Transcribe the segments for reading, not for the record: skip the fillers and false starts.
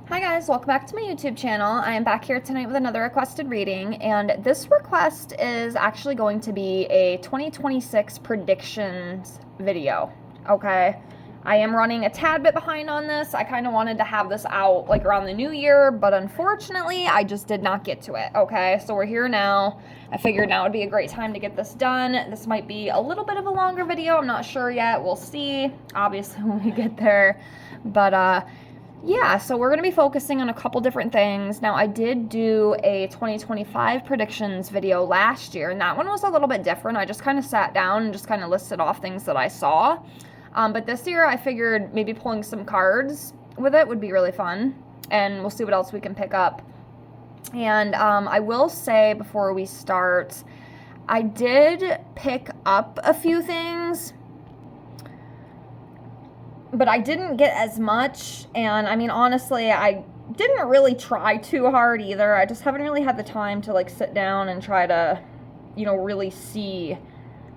Hi guys, welcome back to my YouTube channel. I am back here tonight with another requested reading, and this request is actually going to be a 2026 predictions video, okay? I am running a tad bit behind on this. I kind of wanted to have this out like around the new year, but unfortunately I just did not get to it, okay? So we're here now. I figured now would be a great time to get this done. This might be a little bit of a longer video. I'm not sure yet. We'll see, obviously, when we get there. But, yeah, so we're going to be focusing on a couple different things. Now, I did do a 2025 predictions video last year, and that one was a little bit different. I just kind of sat down and just kind of listed off things that I saw. But this year, I figured maybe pulling some cards with it would be really fun, and we'll see what else we can pick up. And I will say before we start, I did pick up a few things, but I didn't get as much, and I mean, honestly, I didn't really try too hard either. I just haven't really had the time to like sit down and try to, really see,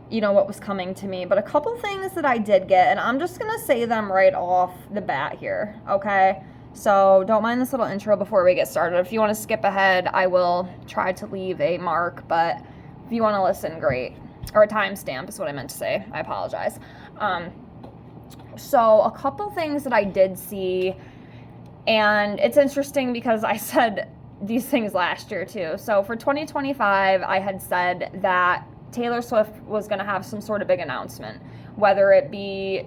what was coming to me. But a couple things that I did get, and I'm just gonna say them right off the bat here, okay? So don't mind this little intro before we get started. If you want to skip ahead, I will try to leave a mark, but if you want to listen, great. Or a timestamp is what I meant to say. I apologize. So a couple things that I did see, and it's interesting because I said these things last year too. So for 2025, I had said that Taylor Swift was going to have some sort of big announcement, whether it be,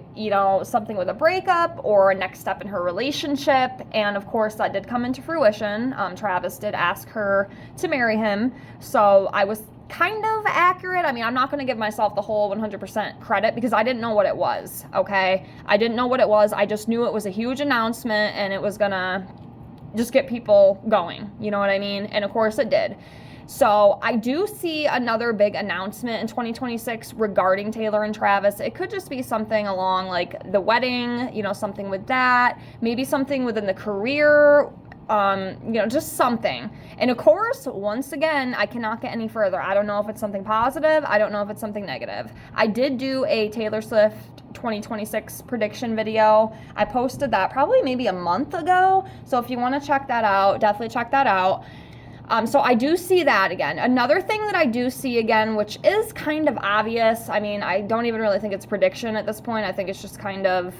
something with a breakup or a next step in her relationship. And of course, that did come into fruition. Travis did ask her to marry him. So I was kind of accurate. I mean, I'm not going to give myself the whole 100% credit because I didn't know what it was, okay? I didn't know what it was. I just knew it was a huge announcement and it was going to just get people going. You know what I mean? And of course it did. So I do see another big announcement in 2026 regarding Taylor and Travis. It could just be something along like the wedding, something with that, maybe something within the career, just something. And of course, once again, I cannot get any further. I don't know if it's something positive. I don't know if it's something negative. I did do a Taylor Swift 2026 prediction video. I posted that probably maybe a month ago. So if you want to check that out, definitely check that out. So I do see that again. Another thing that I do see again, which is kind of obvious. I mean, I don't even really think it's prediction at this point. I think it's just kind of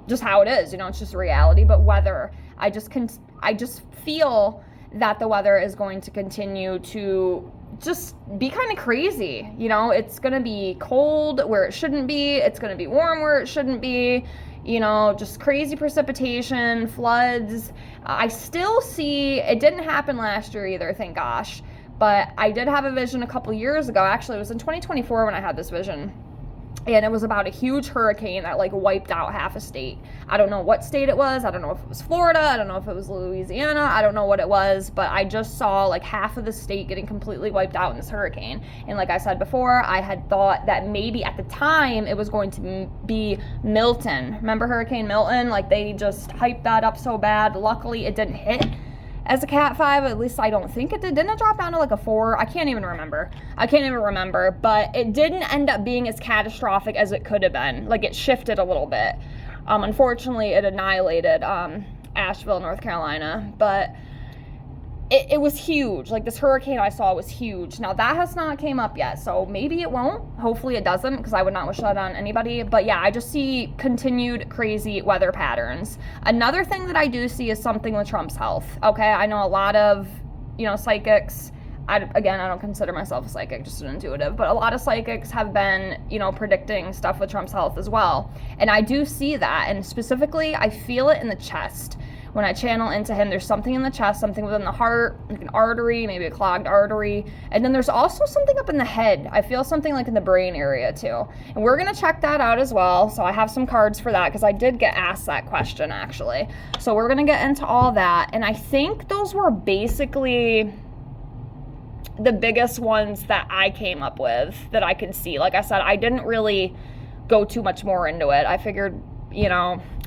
just how it is, it's just reality. But weather, I just feel that the weather is going to continue to just be kind of crazy. It's going to be cold where it shouldn't be. It's going to be warm where it shouldn't be. Just crazy precipitation, floods. I still see, it didn't happen last year either, thank gosh. But I did have a vision a couple years ago. Actually, it was in 2024 when I had this vision. And it was about a huge hurricane that like wiped out half a state. I don't know what state it was. I don't know if it was Florida. I don't know if it was Louisiana. I don't know what it was, but I just saw like half of the state getting completely wiped out in this hurricane. And like I said before, I had thought that maybe at the time it was going to be Milton. Remember Hurricane Milton? Like they just hyped that up so bad. Luckily it didn't hit as a Cat 5, at least I don't think it did. Didn't it drop down to like a 4? I can't even remember, but it didn't end up being as catastrophic as it could have been. Like it shifted a little bit. Unfortunately, it annihilated Asheville, North Carolina, but it was huge. Like this hurricane I saw was huge. Now that has not came up yet, so maybe it won't. Hopefully it doesn't, because I would not wish that on anybody. But yeah, I just see continued crazy weather patterns. Another thing that I do see is something with Trump's health. Okay, I know a lot of, psychics. I don't consider myself a psychic, just an intuitive, but a lot of psychics have been, predicting stuff with Trump's health as well. And I do see that, and specifically, I feel it in the chest. When I channel into him, there's something in the chest, something within the heart, like an artery, maybe a clogged artery. And then there's also something up in the head. I feel something like in the brain area too. And we're going to check that out as well. So I have some cards for that because I did get asked that question actually. So we're going to get into all that. And I think those were basically the biggest ones that I came up with that I could see. Like I said, I didn't really go too much more into it. I figured,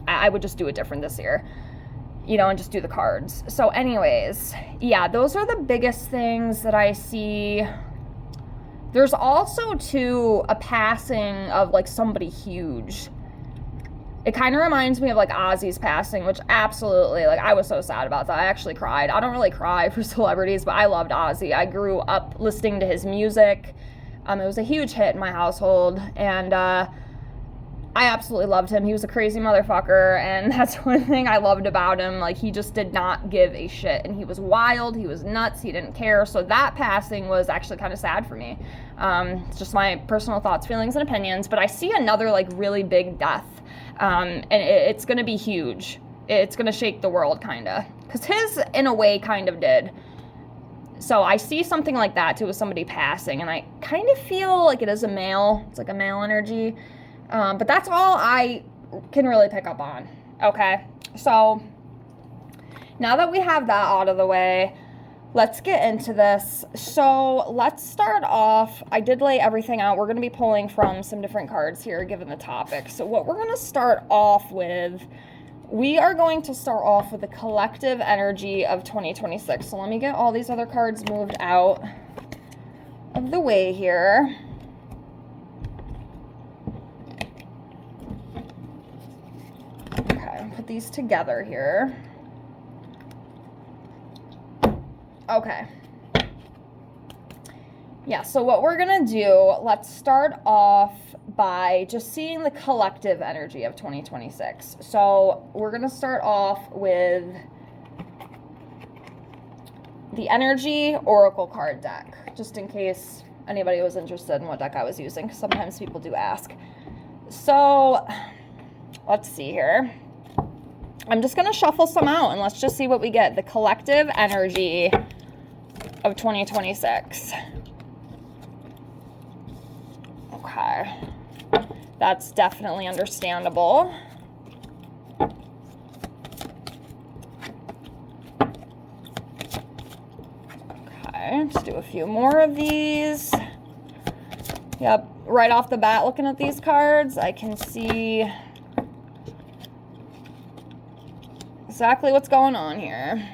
I would just do it different this year. And just do the cards. So anyways, yeah, those are the biggest things that I see. There's also, too, a passing of, like, somebody huge. It kind of reminds me of like Ozzy's passing, which absolutely, like, I was so sad about that. I actually cried. I don't really cry for celebrities, but I loved Ozzy. I grew up listening to his music. It was a huge hit in my household, and I absolutely loved him. He was a crazy motherfucker, and that's one thing I loved about him. Like, he just did not give a shit, and he was wild, he was nuts, he didn't care. So that passing was actually kind of sad for me. It's just my personal thoughts, feelings, and opinions. But I see another like really big death, and it's gonna be huge. It's gonna shake the world, kind of, because his in a way kind of did. So I see something like that too, with somebody passing, and I kind of feel like it is a male. It's like a male energy. But that's all I can really pick up on. Okay, so now that we have that out of the way, let's get into this. So let's start off. I did lay everything out. We're going to be pulling from some different cards here, given the topic. So what we're going to start off with, we are going to start off with the collective energy of 2026. So let me get all these other cards moved out of the way here. Put these together here. Okay. Yeah, so what we're gonna do, let's start off by just seeing the collective energy of 2026. So we're gonna start off with the energy oracle card deck, just in case anybody was interested in what deck I was using, because sometimes people do ask. So let's see here. I'm just going to shuffle some out, and let's just see what we get. The collective energy of 2026. Okay. That's definitely understandable. Okay, let's do a few more of these. Yep, right off the bat, looking at these cards, I can see exactly what's going on here.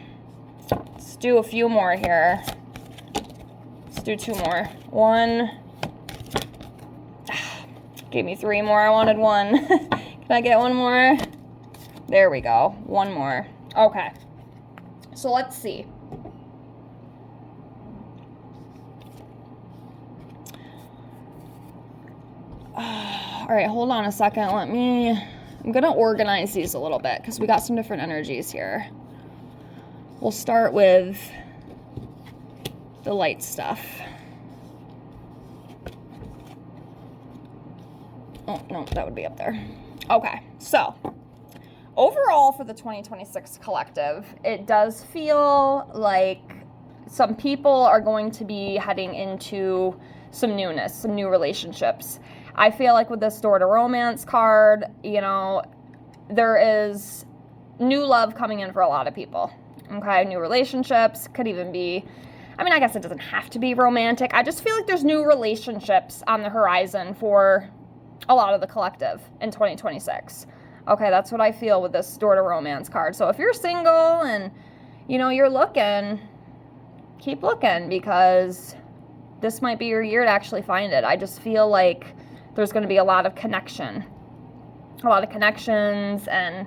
Let's do a few more here. Let's do two more. One. Gave me three more. I wanted one. Can I get one more? There we go. One more. Okay. So let's see. All right, hold on a second. I'm going to organize these a little bit because we got some different energies here. We'll start with the light stuff. Oh, no, that would be up there. Okay, so overall for the 2026 collective, it does feel like some people are going to be heading into some newness, some new relationships. I feel like with this door to romance card, you know, there is new love coming in for a lot of people. Okay, new relationships, could even be, I mean, I guess it doesn't have to be romantic. I just feel like there's new relationships on the horizon for a lot of the collective in 2026. Okay, that's what I feel with this door to romance card. So if you're single and, you know, you're looking, keep looking, because this might be your year to actually find it. I just feel like there's going to be a lot of connection, a lot of connections, and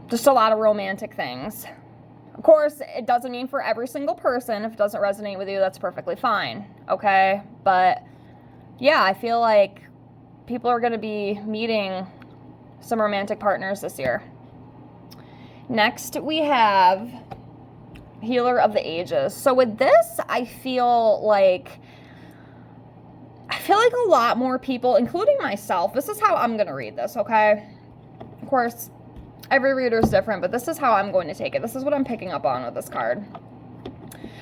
just a lot of romantic things. Of course, it doesn't mean for every single person. If it doesn't resonate with you, that's perfectly fine, okay? But yeah, I feel like people are going to be meeting some romantic partners this year. Next, we have Healer of the Ages. So with this, I feel like a lot more people, including myself, this is how I'm going to read this, okay? Of course, every reader is different, but this is how I'm going to take it. This is what I'm picking up on with this card.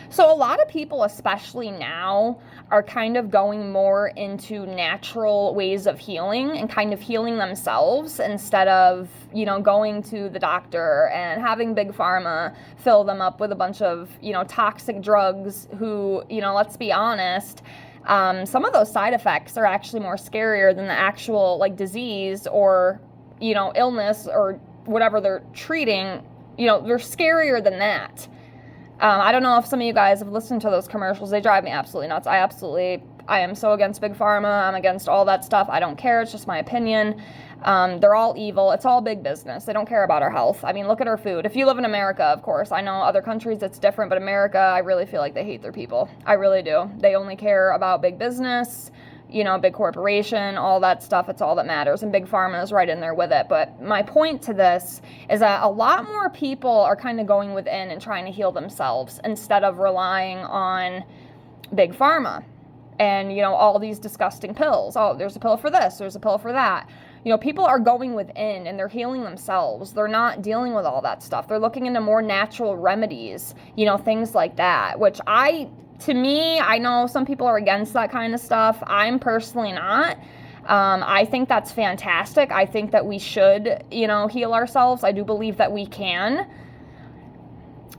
So a lot of people, especially now, are kind of going more into natural ways of healing and kind of healing themselves instead of, you know, going to the doctor and having Big Pharma fill them up with a bunch of, you know, toxic drugs who, you know, let's be honest, some of those side effects are actually more scarier than the actual, like, disease or, you know, illness or whatever they're treating. You know, they're scarier than that. I don't know if some of you guys have listened to those commercials. They drive me absolutely nuts. I am so against Big Pharma. I'm against all that stuff. I don't care. It's just my opinion. They're all evil. It's all big business. They don't care about our health. I mean, look at our food. If you live in America, of course. I know other countries it's different, but America, I really feel like they hate their people. I really do. They only care about big business, big corporation, all that stuff. It's all that matters. And Big Pharma is right in there with it. But my point to this is that a lot more people are kind of going within and trying to heal themselves instead of relying on Big Pharma and, all these disgusting pills. Oh, there's a pill for this. There's a pill for that. People are going within and they're healing themselves. They're not dealing with all that stuff. They're looking into more natural remedies, things like that, which to me, I know some people are against that kind of stuff. I'm personally not. I think that's fantastic. I think that we should, heal ourselves. I do believe that we can,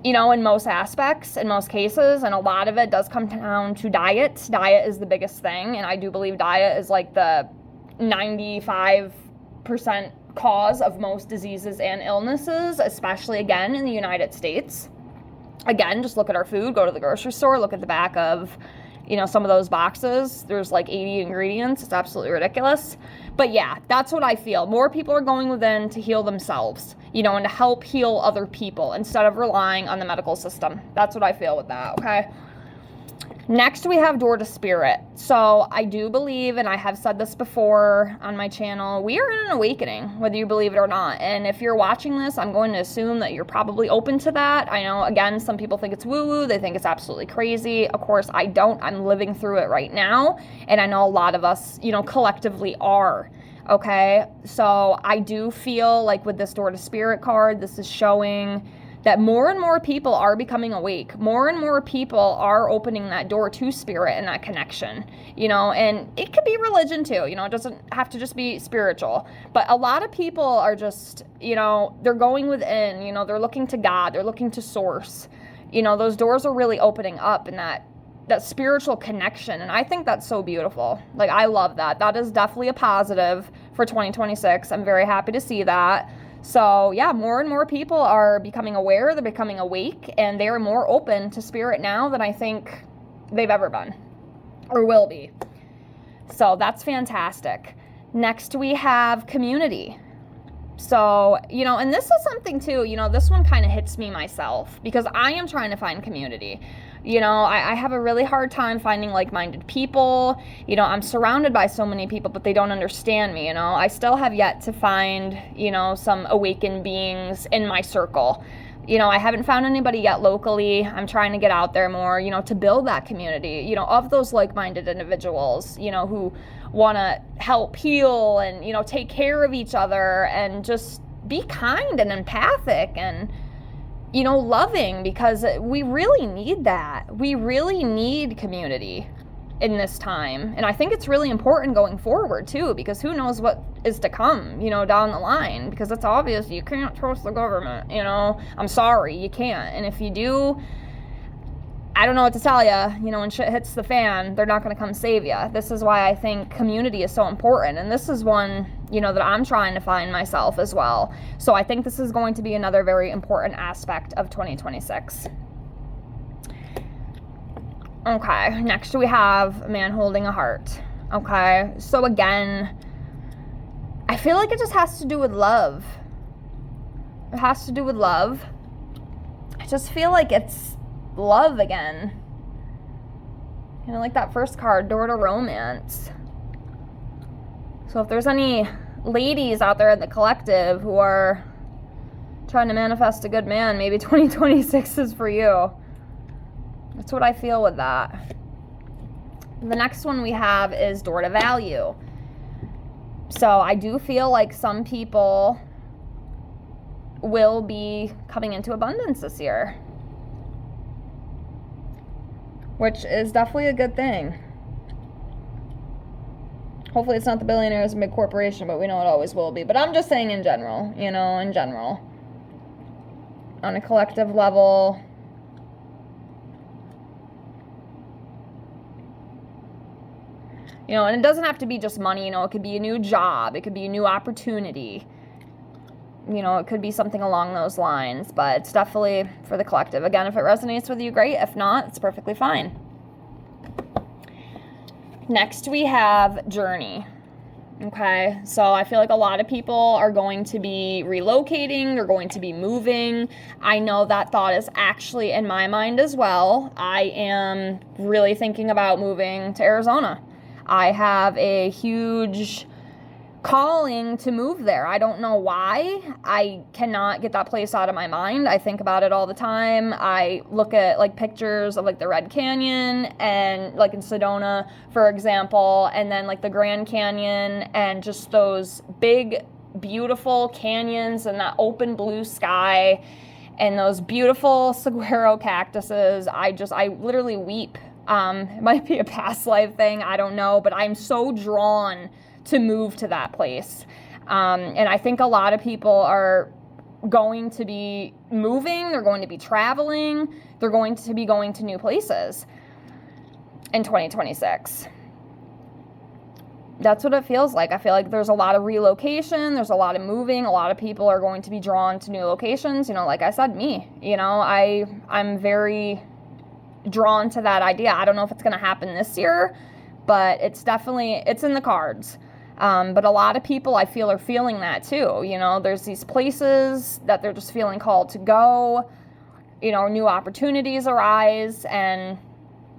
in most aspects, in most cases, and a lot of it does come down to diet. Diet is the biggest thing, and I do believe diet is like the 95% cause of most diseases and illnesses, especially, again, in the United States. Again, just look at our food, go to the grocery store, look at the back of, some of those boxes. There's like 80 ingredients. It's absolutely ridiculous. But yeah, that's what I feel. More people are going within to heal themselves, and to help heal other people instead of relying on the medical system. That's what I feel with that, okay? Next, we have door to spirit. So I do believe, and I have said this before on my channel, we are in an awakening, whether you believe it or not. And if you're watching this, I'm going to assume that you're probably open to that. I know, again, some people think it's woo-woo. They think it's absolutely crazy. Of course, I don't. I'm living through it right now. And I know a lot of us, collectively are. Okay? So I do feel like with this door to spirit card, this is showing that more and more people are becoming awake. More and more people are opening that door to spirit and that connection, and it could be religion too, it doesn't have to just be spiritual. But a lot of people are just, they're going within, they're looking to God, they're looking to source. Those doors are really opening up in that spiritual connection. And I think that's so beautiful. Like, I love that. That is definitely a positive for 2026. I'm very happy to see that. So yeah, more and more people are becoming aware, they're becoming awake, and they're more open to spirit now than I think they've ever been or will be. So that's fantastic. Next, we have community. So, and this is something too, this one kind of hits me myself because I am trying to find community. I have a really hard time finding like-minded people. I'm surrounded by so many people, but they don't understand me. I still have yet to find, some awakened beings in my circle. I haven't found anybody yet locally. I'm trying to get out there more, to build that community, of those like-minded individuals, who want to help heal and, take care of each other and just be kind and empathic and, loving, because we really need that. We really need community in this time. And I think it's really important going forward too, because who knows what is to come, down the line, because it's obvious you can't trust the government, I'm sorry, you can't. And if you do, I don't know what to tell you, when shit hits the fan, they're not going to come save you. This is why I think community is so important. And this is one, that I'm trying to find myself as well. So I think this is going to be another very important aspect of 2026. Okay, next we have a man holding a heart. Okay, so again, I feel like it just has to do with love. It has to do with love. I just feel like it's love again. Like that first card, door to romance. So if there's any ladies out there in the collective who are trying to manifest a good man, maybe 2026 is for you. That's what I feel with that. The next one we have is door to value. So I do feel like some people will be coming into abundance this year, which is definitely a good thing. Hopefully it's not the billionaires and big corporation, but we know it always will be. But I'm just saying in general, in general. On a collective level. And it doesn't have to be just money, it could be a new job, it could be a new opportunity. It could be something along those lines, but it's definitely for the collective. Again, if it resonates with you, great. If not, it's perfectly fine. Next, we have journey. Okay, so I feel like a lot of people are going to be relocating, they're going to be moving. I know that thought is actually in my mind as well. I am really thinking about moving to Arizona. I have a huge calling to move there. I don't know why. I cannot get that place out of my mind. I think about it all the time. I look at like pictures of like the Red Canyon and like in Sedona, for example, and then like the Grand Canyon and just those big, beautiful canyons and that open blue sky and those beautiful saguaro cactuses. I literally weep. It might be a past life thing. I don't know, but I'm so drawn to move to that place. And I think a lot of people are going to be moving, they're going to be traveling, they're going to be going to new places in 2026. That's what it feels like. I feel like there's a lot of relocation, there's a lot of moving, a lot of people are going to be drawn to new locations. You know, like I said, me, you know, I'm very drawn to that idea. I don't know if it's going to happen this year, but it's in the cards. But a lot of people I feel are feeling that too. You know, there's these places that they're just feeling called to go, you know, new opportunities arise and,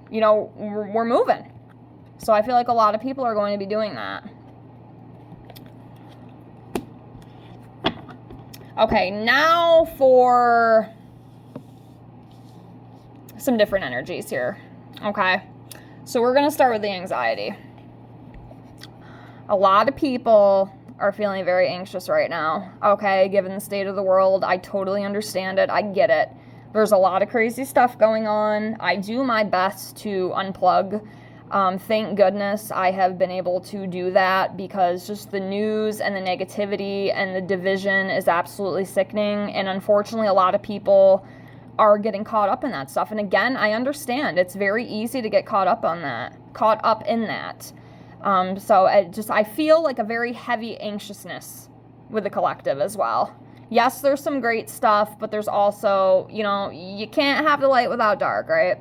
you know, we're moving. So I feel like a lot of people are going to be doing that. Okay, now for some different energies here. Okay, so we're going to start with the anxiety. A lot of people are feeling very anxious right now, okay? Given the state of the world, I totally understand it. I get it. There's a lot of crazy stuff going on. I do my best to unplug. Thank goodness I have been able to do that because just the news and the negativity and the division is absolutely sickening. And unfortunately, a lot of people are getting caught up in that stuff. And again, I understand. It's very easy to get caught up in that. So I feel like a very heavy anxiousness with the collective as well. Yes, there's some great stuff, but there's also, you know, you can't have the light without dark, right?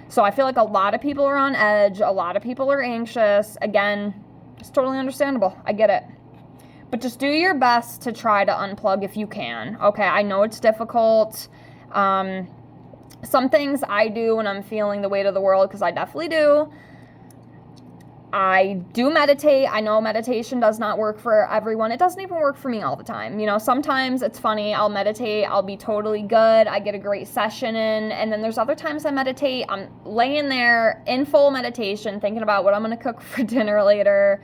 So I feel like a lot of people are on edge. A lot of people are anxious. Again, it's totally understandable. I get it. But just do your best to try to unplug if you can. Okay, I know it's difficult. Some things I do when I'm feeling the weight of the world, because I definitely do. I do meditate. I know meditation does not work for everyone. It doesn't even work for me all the time. You know, sometimes it's funny. I'll meditate. I'll be totally good. I get a great session in. And then there's other times I meditate. I'm laying there in full meditation, thinking about what I'm going to cook for dinner later.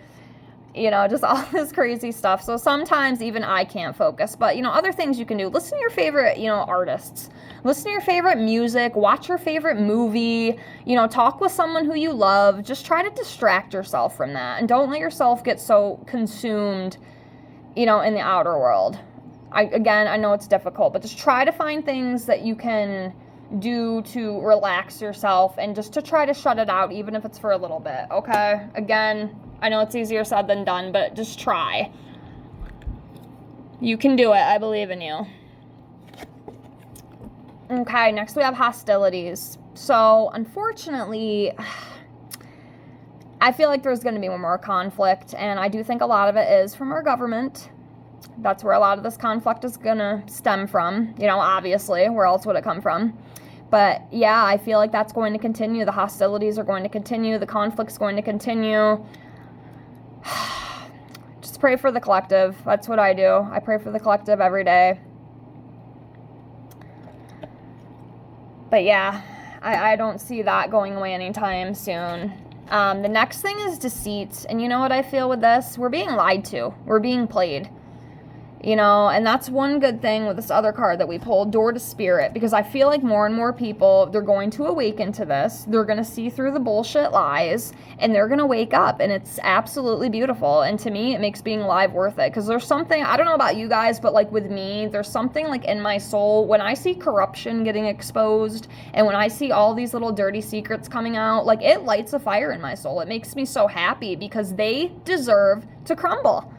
You know, just all this crazy stuff. So sometimes even I can't focus. But, you know, other things you can do. Listen to your favorite, you know, artists. Listen to your favorite music. Watch your favorite movie. You know, talk with someone who you love. Just try to distract yourself from that. And don't let yourself get so consumed, you know, in the outer world. I know it's difficult. But just try to find things that you can do to relax yourself and just to try to shut it out, even if it's for a little bit, okay? Again, I know it's easier said than done, but just try. You can do it. I believe in you. Okay, next we have hostilities. So, unfortunately, I feel like there's going to be more conflict, and I do think a lot of it is from our government. That's where a lot of this conflict is going to stem from. You know, obviously, where else would it come from? But, yeah, I feel like that's going to continue. The hostilities are going to continue. The conflict's going to continue. Just pray for the collective. That's what I do. I pray for the collective every day. But yeah, I don't see that going away anytime soon. The next thing is deceit. And you know what I feel with this? We're being lied to. We're being played. You know, and that's one good thing with this other card that we pulled, Door to Spirit, because I feel like more and more people, they're going to awaken to this. They're going to see through the bullshit lies, and they're going to wake up, and it's absolutely beautiful. And to me, it makes being alive worth it, because there's something, I don't know about you guys, but like with me, there's something like in my soul, when I see corruption getting exposed, and when I see all these little dirty secrets coming out, like it lights a fire in my soul. It makes me so happy, because they deserve to crumble.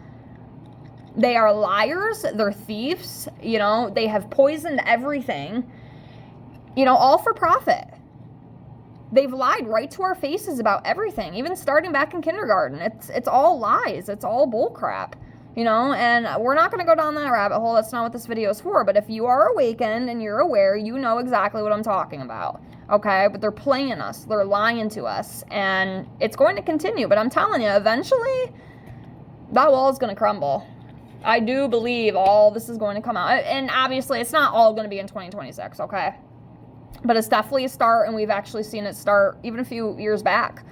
They are liars, they're thieves, you know, they have poisoned everything, you know, all for profit. they've lied right to our faces about everything, even starting back in kindergarten. It's all lies. It's all bull crap, you know, and we're not going to go down that rabbit hole. That's not what this video is for. But if you are awakened and you're aware, you know exactly what I'm talking about, okay? But they're playing us. They're lying to us, and it's going to continue. But I'm telling you, eventually, that wall is going to crumble. I do believe all this is going to come out. And obviously, it's not all going to be in 2026, okay? But it's definitely a start, and we've actually seen it start even a few years back.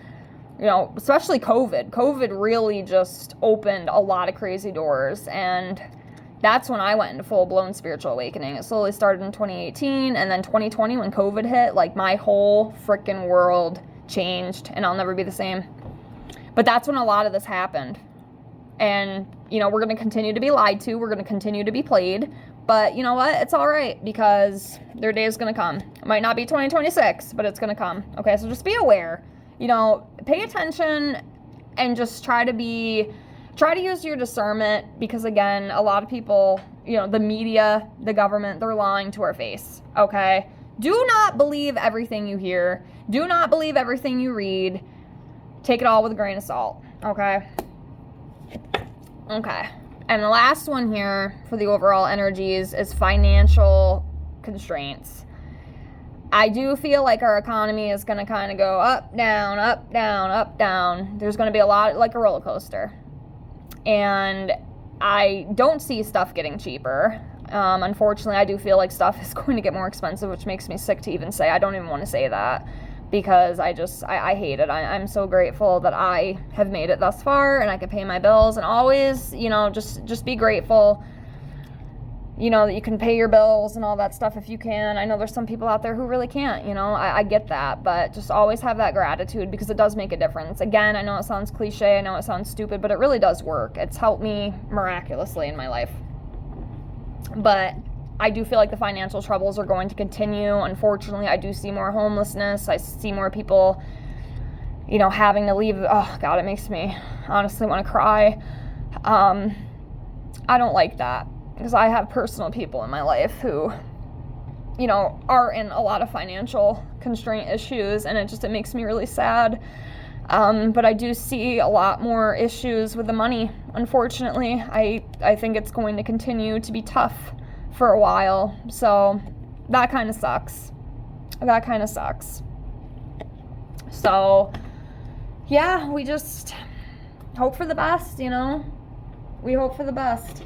You know, especially COVID. COVID really just opened a lot of crazy doors, and that's when I went into full-blown spiritual awakening. It slowly started in 2018, and then 2020 when COVID hit, like, my whole freaking world changed, and I'll never be the same. But that's when a lot of this happened. And, you know, we're going to continue to be lied to. We're going to continue to be played. But you know what? It's all right, because their day is going to come. It might not be 2026, but it's going to come. Okay, so just be aware. You know, pay attention and just try to use your discernment, because again, a lot of people, you know, the media, the government, they're lying to our face. Okay? Do not believe everything you hear. Do not believe everything you read. Take it all with a grain of salt. Okay? Okay. And the last one here for the overall energies is financial constraints. I do feel like our economy is going to kind of go up, down, up, down, up, down. There's going to be a lot like a roller coaster. And I don't see stuff getting cheaper. Unfortunately, I do feel like stuff is going to get more expensive, which makes me sick to even say. I don't even want to say that, because I hate it. I'm so grateful that I have made it thus far, and I can pay my bills, and always, you know, just be grateful, you know, that you can pay your bills and all that stuff if you can. I know there's some people out there who really can't, you know, I get that, but just always have that gratitude, because it does make a difference. Again, I know it sounds cliche, I know it sounds stupid, but it really does work. It's helped me miraculously in my life. But I do feel like the financial troubles are going to continue. Unfortunately, I do see more homelessness. I see more people, you know, having to leave. Oh, God, it makes me honestly want to cry. I don't like that, because I have personal people in my life who, you know, are in a lot of financial constraint issues, and it makes me really sad. But I do see a lot more issues with the money, unfortunately. I think it's going to continue to be tough for a while, so that kind of sucks. So yeah, we just hope for the best, you know. We hope for the best.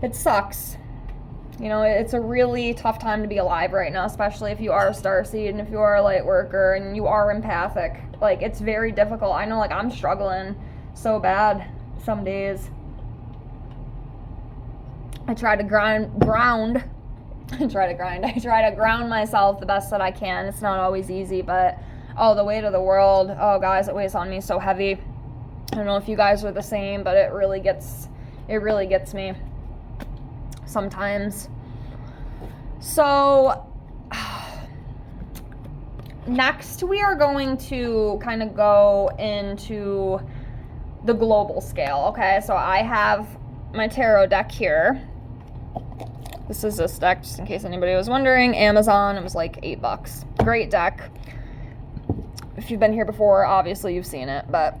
It sucks, you know. It's a really tough time to be alive right now, especially if you are a starseed and if you are a light worker and you are empathic. Like, it's very difficult. I know, like, I'm struggling so bad some days. I try to ground myself the best that I can. It's not always easy, but the weight of the world, guys, it weighs on me so heavy. I don't know if you guys are the same, but it really gets me sometimes. So next we are going to kind of go into the global scale. Okay, so I have my tarot deck here. This is this deck, just in case anybody was wondering. Amazon, it was like $8. Great deck. If you've been here before, obviously you've seen it, but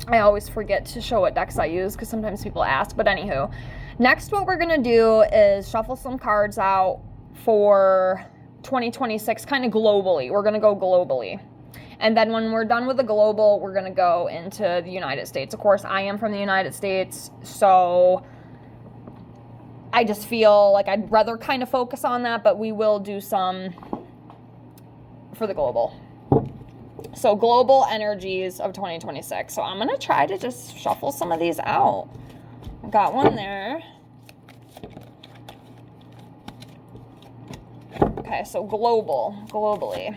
I always forget to show what decks I use, because sometimes people ask. But anywho, next what we're going to do is shuffle some cards out for 2026, kind of globally. We're going to go globally. And then when we're done with the global, we're going to go into the United States. Of course, I am from the United States, so I just feel like I'd rather kind of focus on that, but we will do some for the global. So global energies of 2026. So I'm going to try to just shuffle some of these out. I got one there. Okay, so globally.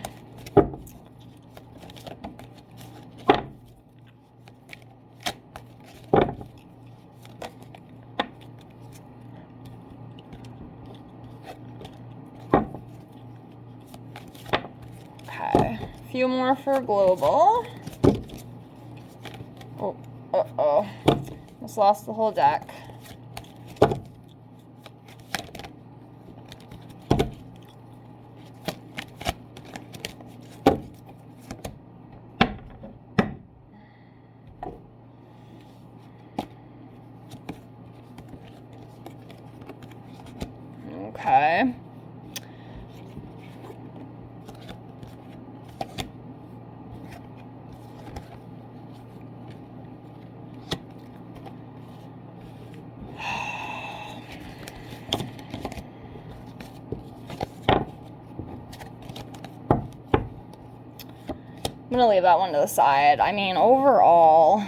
Few more for global. Oh, almost lost the whole deck. Okay. I'm going to leave that one to the side. I mean, overall,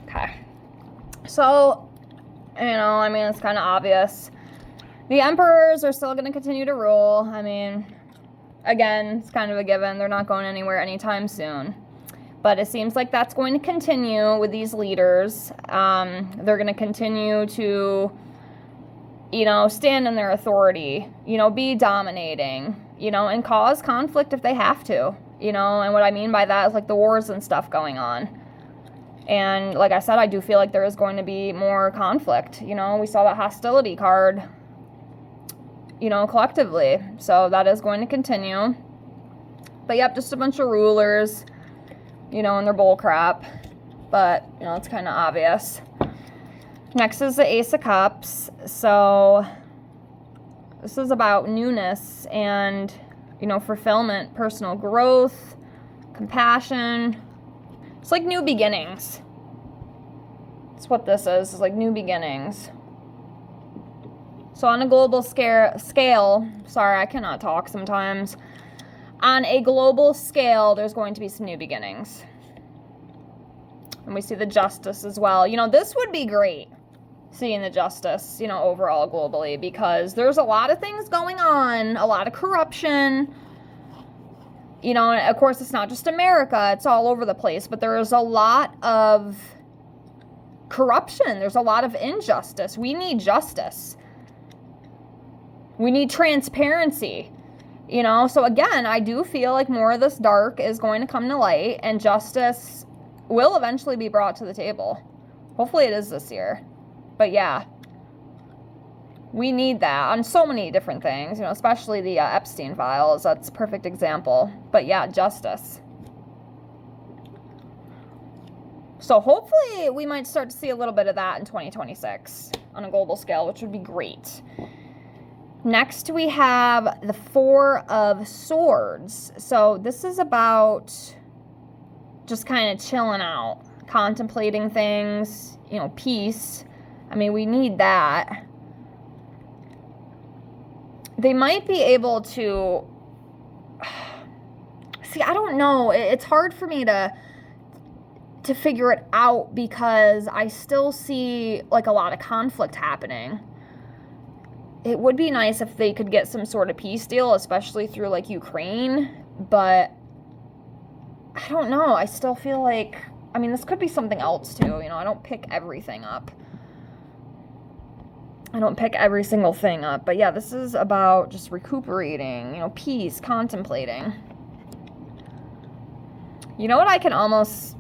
okay. So, I mean, it's kind of obvious. The emperors are still going to continue to rule. I mean, again, it's kind of a given. They're not going anywhere anytime soon. But it seems like that's going to continue with these leaders. They're going to continue to, stand in their authority, be dominating, and cause conflict if they have to, and what I mean by that is like the wars and stuff going on. And like I said, I do feel like there is going to be more conflict. We saw that hostility card, collectively. So that is going to continue. But yep, just a bunch of rulers, and their bull crap. But, it's kind of obvious. Next is the Ace of Cups. So this is about newness and, fulfillment, personal growth, compassion. It's like new beginnings. That's what this is. It's like new beginnings. So on a global scale, sorry, I cannot talk sometimes. On a global scale, there's going to be some new beginnings. And we see the Justice as well. This would be great, seeing the Justice, overall globally, because there's a lot of things going on, a lot of corruption. And of course, it's not just America, it's all over the place, but there is a lot of corruption. There's a lot of injustice. We need justice. We need transparency. So again, I do feel like more of this dark is going to come to light, and justice will eventually be brought to the table. Hopefully it is this year. But yeah, we need that on so many different things, especially the Epstein files. That's a perfect example. But yeah, justice. So hopefully we might start to see a little bit of that in 2026 on a global scale, which would be great. Next, we have the Four of Swords. So this is about just kind of chilling out, contemplating things, peace. I mean, we need that. They might be able to... See, I don't know. It's hard for me to figure it out because I still see, like, a lot of conflict happening. It would be nice if they could get some sort of peace deal, especially through, like, Ukraine, but I don't know. I still feel like, I mean, this could be something else, too. I don't pick everything up. I don't pick every single thing up, but yeah, this is about just recuperating, peace, contemplating. What I can almost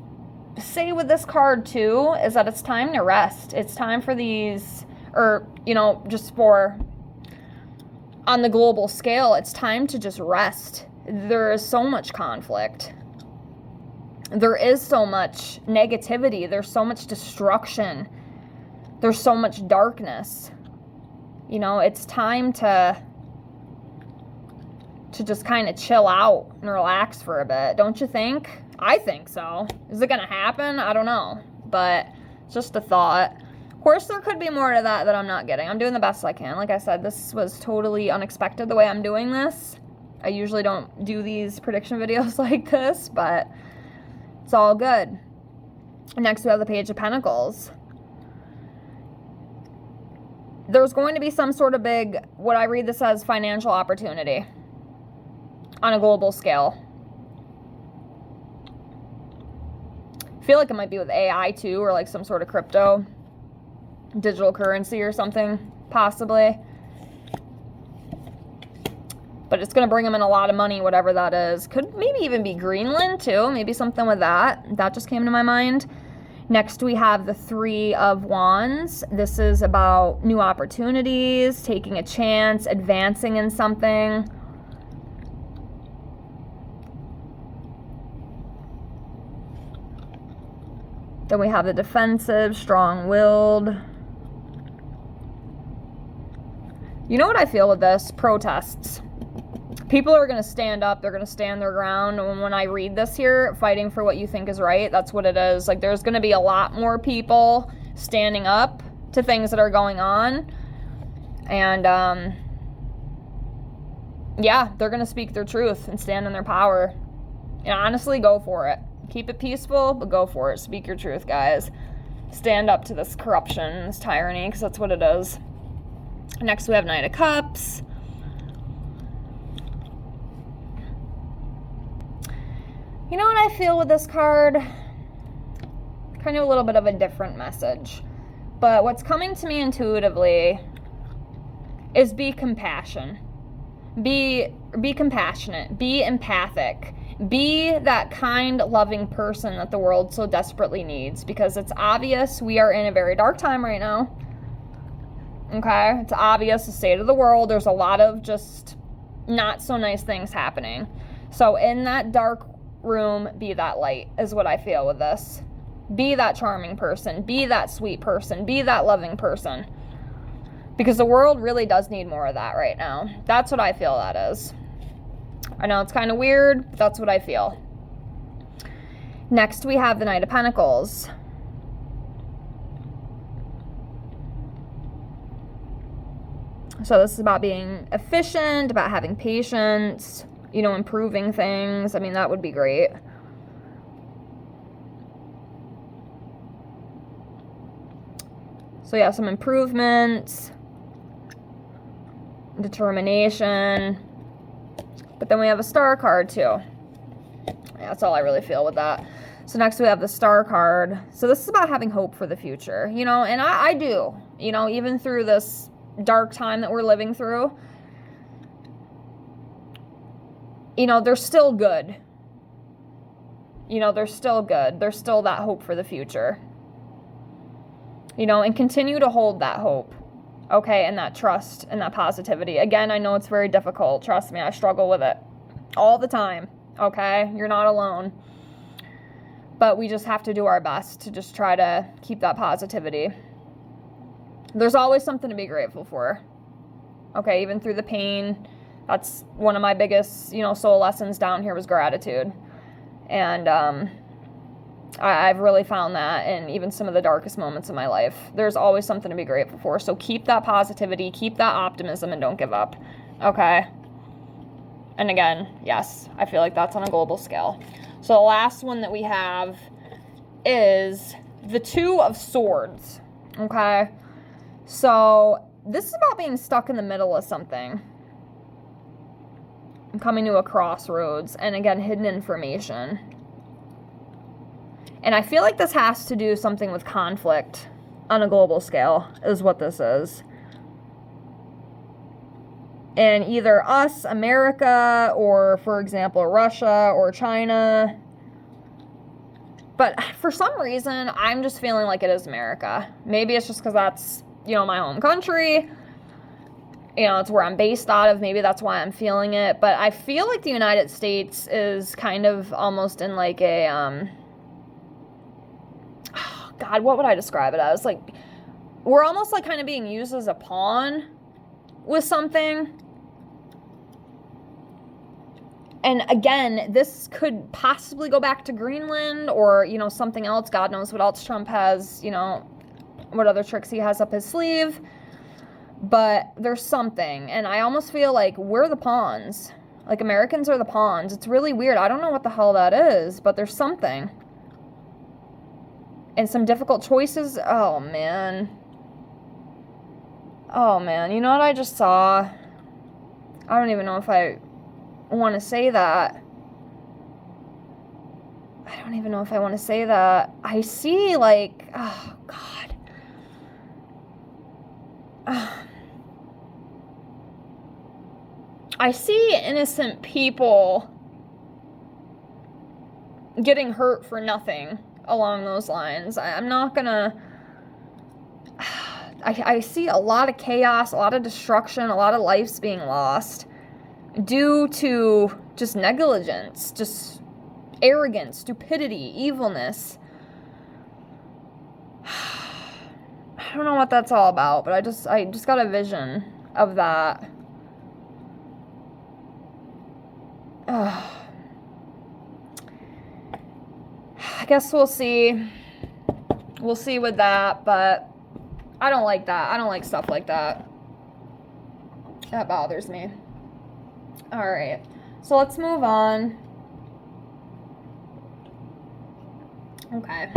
say with this card, too, is that it's time to rest. It's time for these, or, just for... on the global scale, it's time to just rest. There is so much conflict. There is so much negativity. There's so much destruction. There's so much darkness. It's time to just kind of chill out and relax for a bit. Don't you think? I think so. Is it going to happen? I don't know. But it's just a thought. Of course, there could be more to that I'm not getting. I'm doing the best I can. Like I said, this was totally unexpected the way I'm doing this. I usually don't do these prediction videos like this, but it's all good. Next, we have the Page of Pentacles. There's going to be some sort of big, what I read this as, financial opportunity on a global scale. I feel like it might be with AI too, or like some sort of crypto, digital currency or something, possibly. But it's going to bring them in a lot of money, whatever that is. Could maybe even be Greenland too, maybe something with that. That just came to my mind. Next, we have the Three of Wands. This is about new opportunities, taking a chance, advancing in something. Then we have the defensive, strong-willed. You know what I feel with this? Protests. People are going to stand up. They're going to stand their ground. And when I read this here, fighting for what you think is right, that's what it is. Like, there's going to be a lot more people standing up to things that are going on. And, yeah, they're going to speak their truth and stand in their power. And honestly, go for it. Keep it peaceful, but go for it. Speak your truth, guys. Stand up to this corruption, this tyranny, because that's what it is. Next, we have Knight of Cups. You know what I feel with this card? Kind of a little bit of a different message. But what's coming to me intuitively is be compassionate. Be compassionate. Be empathic. Be that kind, loving person that the world so desperately needs, because it's obvious we are in a very dark time right now. Okay? It's obvious the state of the world. There's a lot of just not so nice things happening. So in that dark room, be that light is what I feel with this. Be that charming person. Be that sweet person. Be that loving person. Because the world really does need more of that right now. That's what I feel that is. I know it's kind of weird, but that's what I feel. Next, we have the Knight of Pentacles. So this is about being efficient, about having patience, you know, improving things. I mean, that would be great. So yeah, some improvements, determination. But then we have a Star card too. Yeah, that's all I really feel with that. So next we have the Star card. So this is about having hope for the future, you know, and I do, you know, even through this dark time that we're living through, you know, they're still good. You know, they're still good. There's still that hope for the future. You know, and continue to hold that hope. Okay, and that trust and that positivity. Again, I know it's very difficult. Trust me, I struggle with it all the time. Okay, you're not alone. But we just have to do our best to just try to keep that positivity. There's always something to be grateful for. Okay, even through the pain. That's one of my biggest, you know, soul lessons down here was gratitude. And I've really found that in even some of the darkest moments of my life. There's always something to be grateful for. So keep that positivity, keep that optimism, and don't give up. Okay? And again, yes, I feel like that's on a global scale. So the last one that we have is the Two of Swords. Okay? So this is about being stuck in the middle of something. I'm coming to a crossroads. And again, hidden information. And I feel like this has to do something with conflict on a global scale, is what this is. And either us, America, or, for example, Russia or China. But for some reason, I'm just feeling like it is America. Maybe it's just because that's, you know, my home country. You know, it's where I'm based out of. Maybe that's why I'm feeling it. But I feel like the United States is kind of almost in like a... God, what would I describe it as? Like, we're almost like kind of being used as a pawn with something. And again, this could possibly go back to Greenland or, you know, something else. God knows what else Trump has, you know, what other tricks he has up his sleeve. But there's something. And I almost feel like we're the pawns. Like, Americans are the pawns. It's really weird. I don't know what the hell that is, but there's something. And some difficult choices. Oh, man. Oh, man. You know what I just saw? I don't even know if I want to say that. I don't even know if I want to say that. I see, like, oh, God. I see innocent people getting hurt for nothing. Along those lines. I'm not gonna... I see a lot of chaos, a lot of destruction, a lot of lives being lost due to just negligence, just arrogance, stupidity, evilness. don't know what that's all about, but I just got a vision of that. I guess we'll see. We'll see with that, but I don't like that. I don't like stuff like that. That bothers me. All right. So let's move on. Okay.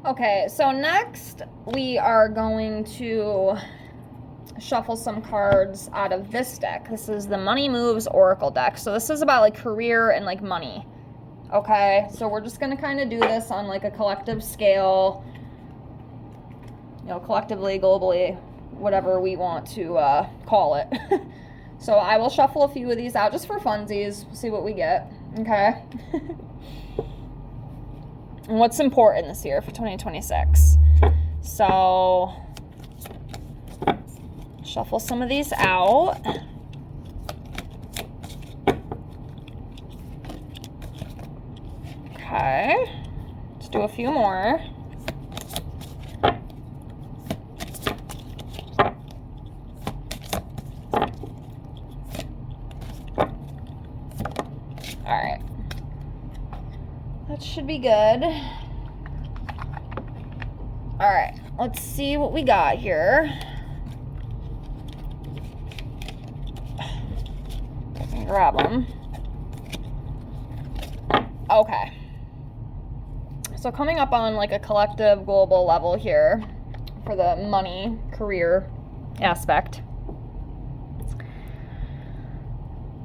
Okay, so next we are going to shuffle some cards out of this deck. This is the Money Moves Oracle deck. So this is about like career and like money. Okay, so we're just going to kind of do this on like a collective scale, you know, collectively, globally, whatever we want to call it. So I will shuffle a few of these out just for funsies, see what we get. Okay. And what's important this year for 2026. So shuffle some of these out. Okay, let's do a few more. All right. That should be good. All right, let's see what we got here. Grab them. Okay. So coming up on like a collective global level here for the money career aspect.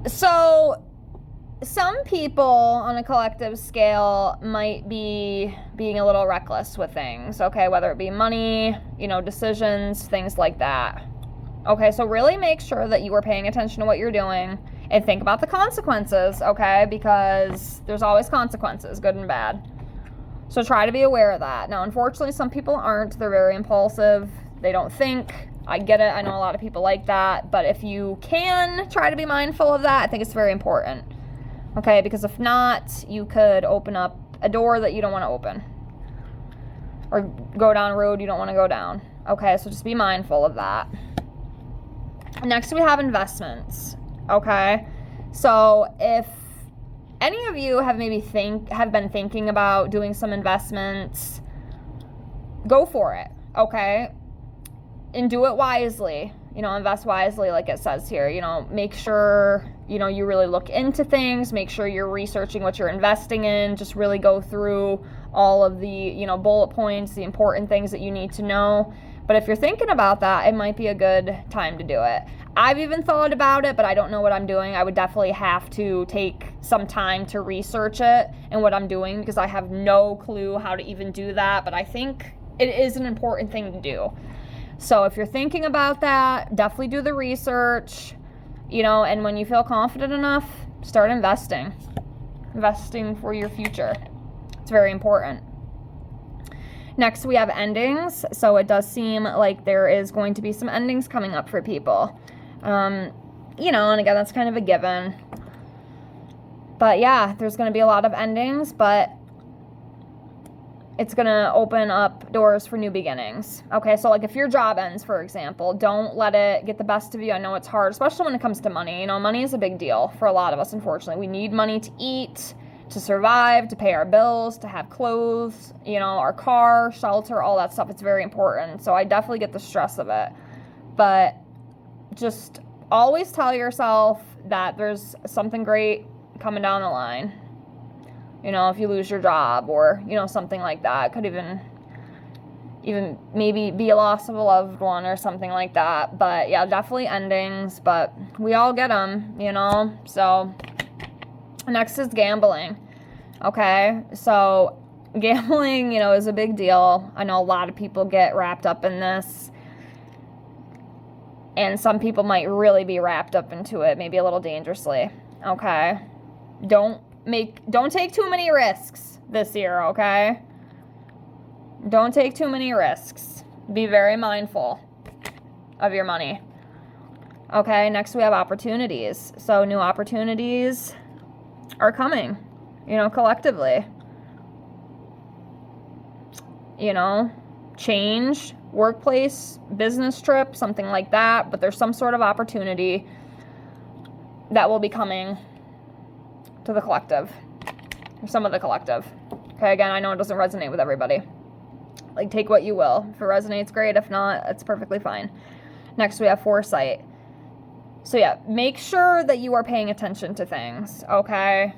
So some people on a collective scale might be being a little reckless with things, okay, whether it be money, you know, decisions, things like that. Okay, so really make sure that you are paying attention to what you're doing and think about the consequences, okay, because there's always consequences, good and bad. So try to be aware of that. Now, unfortunately, some people aren't. They're very impulsive. They don't think. I get it. I know a lot of people like that. But if you can try to be mindful of that, I think it's very important. Okay, because if not, you could open up a door that you don't want to open. Or go down a road you don't want to go down. Okay, so just be mindful of that. Next, we have investments. Okay, so if any of you have been thinking about doing some investments, go for it. Okay, and do it wisely. You know, invest wisely, like it says here. You know, make sure, you know, you really look into things. Make sure you're researching what you're investing in. Just really go through all of the, you know, bullet points, the important things that you need to know. But if you're thinking about that, it might be a good time to do it. I've even thought about it, but I don't know what I'm doing. I would definitely have to take some time to research it and what I'm doing, because I have no clue how to even do that. But I think it is an important thing to do. So if you're thinking about that, definitely do the research, you know, and when you feel confident enough, start investing. Investing for your future. It's very important. Next, we have endings. So it does seem like there is going to be some endings coming up for people. You know, and again, that's kind of a given. But yeah, there's going to be a lot of endings, but it's going to open up doors for new beginnings. Okay, so like if your job ends, for example, don't let it get the best of you. I know it's hard, especially when it comes to money. You know, money is a big deal for a lot of us, unfortunately. We need money to eat, to survive, to pay our bills, to have clothes, you know, our car, shelter, all that stuff. It's very important. So I definitely get the stress of it. But just always tell yourself that there's something great coming down the line. You know, if you lose your job or, you know, something like that. It could even maybe be a loss of a loved one or something like that. But yeah, definitely endings, but we all get them, you know. So next is gambling. Okay, so gambling, you know, is a big deal. I know a lot of people get wrapped up in this. And some people might really be wrapped up into it, maybe a little dangerously. Okay, don't take too many risks this year, okay? Don't take too many risks. Be very mindful of your money. Okay, next we have opportunities. So new opportunities are coming. collectively. Change, workplace, business trip, something like that. But there's some sort of opportunity that will be coming to the collective, or some of the collective. Okay, again, I know it doesn't resonate with everybody. Like, take what you will. If it resonates, great. If not, it's perfectly fine. Next, we have foresight. So yeah, make sure that you are paying attention to things, okay?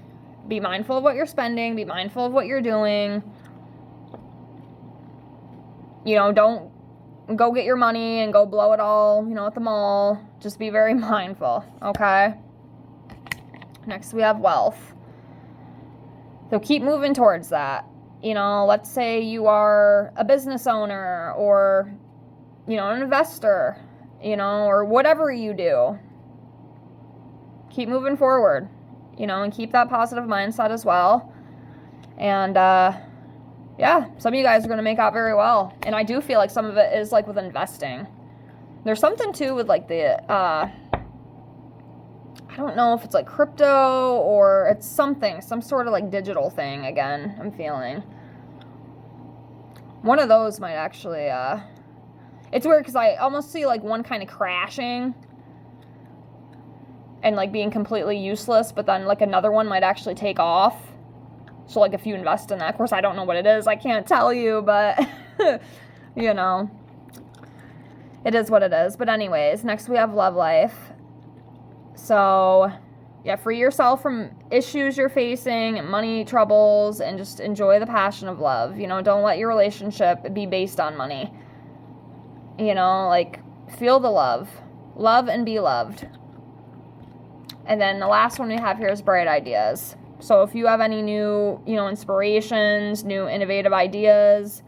Be mindful of what you're spending. Be mindful of what you're doing. Don't go get your money and go blow it all, at the mall. Just be very mindful, okay? Next, we have wealth. So keep moving towards that. Let's say you are a business owner or, an investor, or whatever you do. Keep moving forward, and keep that positive mindset as well. And, yeah, some of you guys are going to make out very well. And I do feel like some of it is like with investing. There's something too with like the, I don't know if it's like crypto or it's some sort of like digital thing again, I'm feeling. One of those might actually, it's weird because I almost see like one kind of crashing and like being completely useless, but then like another one might actually take off. So, like, if you invest in that, of course, I don't know what it is. I can't tell you, but, it is what it is. But anyways, next we have love life. So, yeah, free yourself from issues you're facing, money troubles, and just enjoy the passion of love. Don't let your relationship be based on money. Like, feel the love. Love and be loved. And then the last one we have here is bright ideas. So if you have any new, inspirations, new innovative ideas,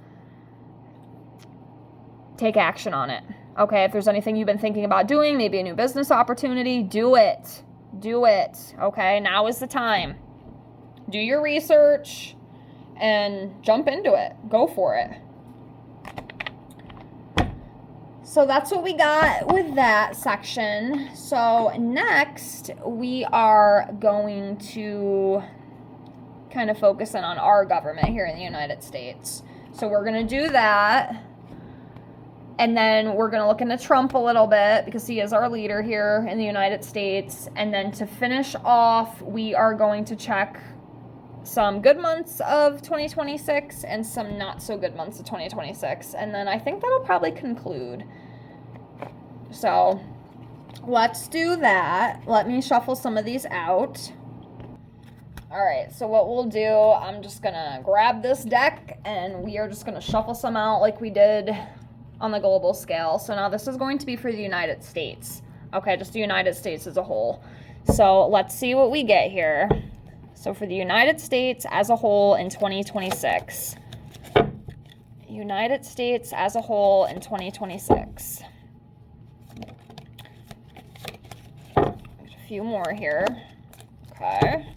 take action on it. Okay, if there's anything you've been thinking about doing, maybe a new business opportunity, do it. Do it. Okay, now is the time. Do your research and jump into it. Go for it. So that's what we got with that section. So next, we are going to kind of focus in on our government here in the United States. So we're going to do that. And then we're going to look into Trump a little bit because he is our leader here in the United States. And then to finish off, we are going to check some good months of 2026 and some not so good months of 2026. And then I think that'll probably conclude. So let's do that. Let me shuffle some of these out. All right, so what we'll do, I'm just going to grab this deck and we are just going to shuffle some out like we did on the global scale. So now this is going to be for the United States. Okay, just the United States as a whole. So let's see what we get here. So for the United States as a whole in 2026. United States as a whole in 2026. There's a few more here. Okay.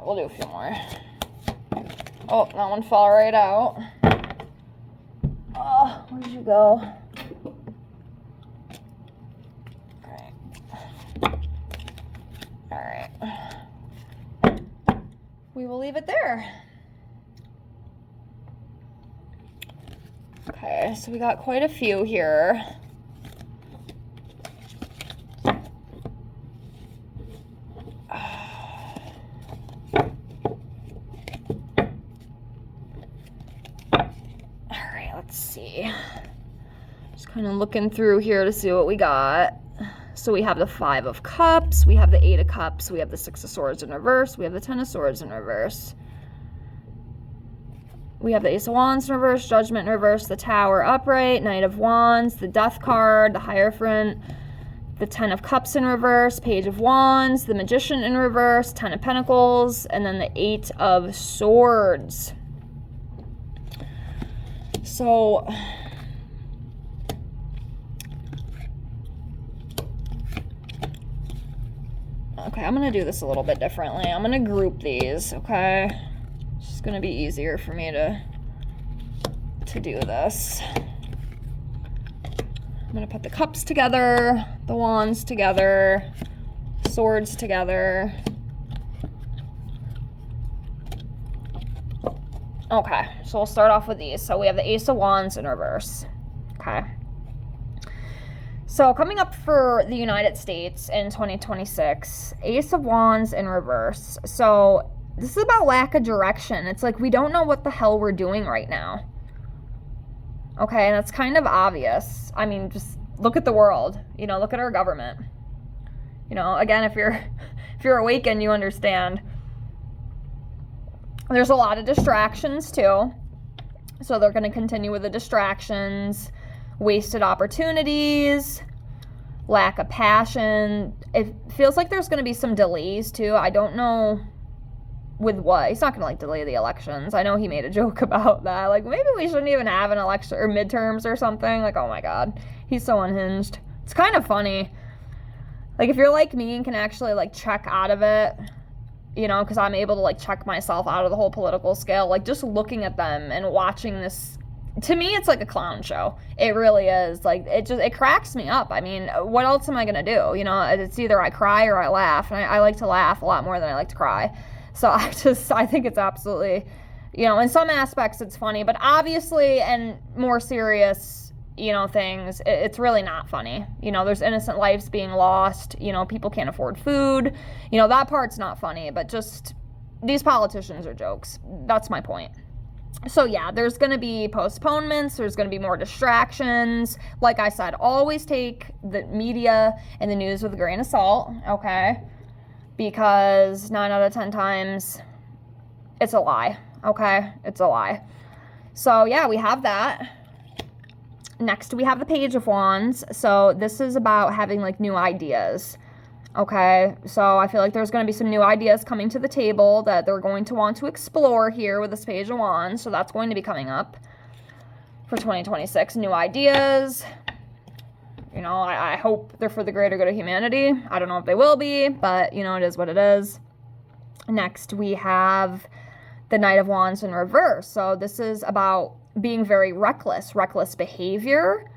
We'll do a few more. Oh, that one fell right out. Oh, where'd you go? All right. We will leave it there. Okay, so we got quite a few here. Kind of looking through here to see what we got. So we have the 5 of Cups, we have the 8 of Cups, we have the 6 of Swords in reverse, we have the 10 of Swords in reverse. We have the Ace of Wands in reverse, Judgment in reverse, the Tower upright, Knight of Wands, the Death card, the Hierophant, the 10 of Cups in reverse, Page of Wands, the Magician in reverse, 10 of Pentacles, and then the 8 of Swords. So okay, I'm going to do this a little bit differently. I'm going to group these, okay? It's just going to be easier for me to do this. going to put the cups together, the wands together, swords together. Okay, so we'll start off with these. So we have the Ace of Wands in reverse. Okay. So coming up for the United States in 2026, Ace of Wands in reverse. So this is about lack of direction. It's like we don't know what the hell we're doing right now. Okay, and that's kind of obvious. I mean, just look at the world. You know, look at our government. You know, again, if you're awakened, you understand. There's a lot of distractions too. So they're going to continue with the distractions, wasted opportunities, lack of passion. It feels like there's going to be some delays too. I don't know with what. He's not going to like delay the elections. I know he made a joke about that. Like maybe we shouldn't even have an election or midterms or something. Like, oh my God, he's so unhinged. It's kind of funny. Like if you're like me and can actually like check out of it, you know, because I'm able to like check myself out of the whole political scale, like just looking at them and watching this, to me it's like a clown show. It really is. Like it cracks me up. I mean, what else am I gonna do? You know, it's either I cry or I laugh, and I like to laugh a lot more than I like to cry. So I think it's absolutely, you know, in some aspects it's funny, but obviously, and more serious, you know, things, it's really not funny. You know, there's innocent lives being lost. You know, people can't afford food. You know, that part's not funny, but just these politicians are jokes. That's my point. So yeah, there's going to be postponements. There's going to be more distractions. Like I said, always take the media and the news with a grain of salt, okay? Because 9 out of 10 times, it's a lie, okay? It's a lie. So yeah, we have that. Next, we have the Page of Wands. So this is about having like new ideas. Okay, so I feel like there's going to be some new ideas coming to the table that they're going to want to explore here with this Page of Wands. So that's going to be coming up for 2026. New ideas. You know, I hope they're for the greater good of humanity. I don't know if they will be, but you know, it is what it is. Next, we have the Knight of Wands in reverse. So this is about being very reckless behavior,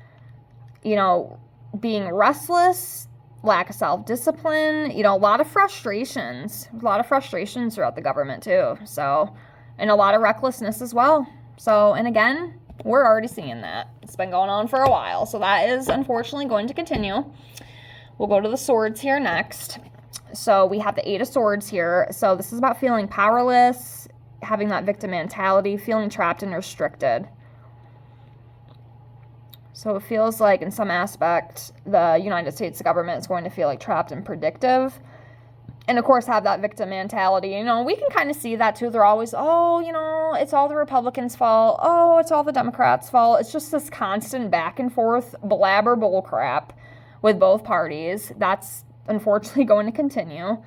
you know, being restless, lack of self-discipline, you know, a lot of frustrations throughout the government too. So, and a lot of recklessness as well. So, and again, we're already seeing that. It's been going on for a while. So that is unfortunately going to continue. We'll go to the swords here next. So we have the 8 of Swords here. So this is about feeling powerless, having that victim mentality, feeling trapped and restricted. So it feels like in some aspect, the United States government is going to feel like trapped and predictive. And of course have that victim mentality. You know, we can kind of see that too. They're always, oh, you know, it's all the Republicans' fault. Oh, it's all the Democrats' fault. It's just this constant back and forth blabber bull crap with both parties. That's unfortunately going to continue.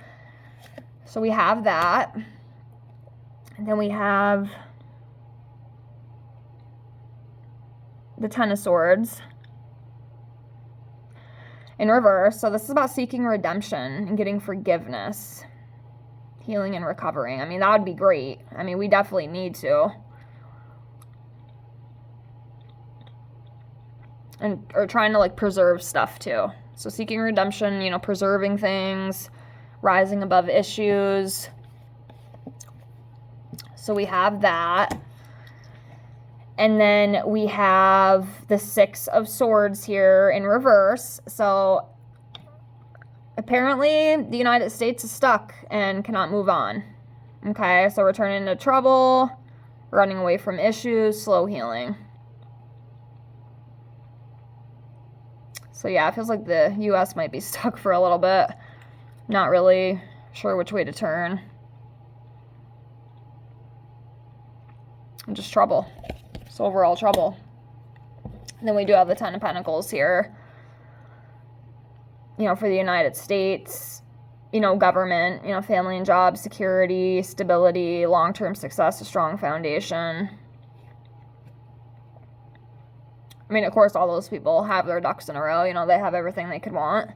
So we have that. And then we have the 10 of Swords in reverse. So this is about seeking redemption and getting forgiveness, healing and recovering. I mean, that would be great. I mean, we definitely need to. Or trying to like preserve stuff too. So seeking redemption, you know, preserving things, rising above issues. So we have that. And then we have the 6 of Swords here in reverse. So apparently the United States is stuck and cannot move on. Okay, so we're turning into trouble, running away from issues, slow healing. So yeah, it feels like the U.S. might be stuck for a little bit. Not really sure which way to turn. And just trouble. So overall trouble. And then we do have the 10 of Pentacles here. You know, for the United States, you know, government, you know, family and job, security, stability, long-term success, a strong foundation. I mean, of course, all those people have their ducks in a row. You know, they have everything they could want.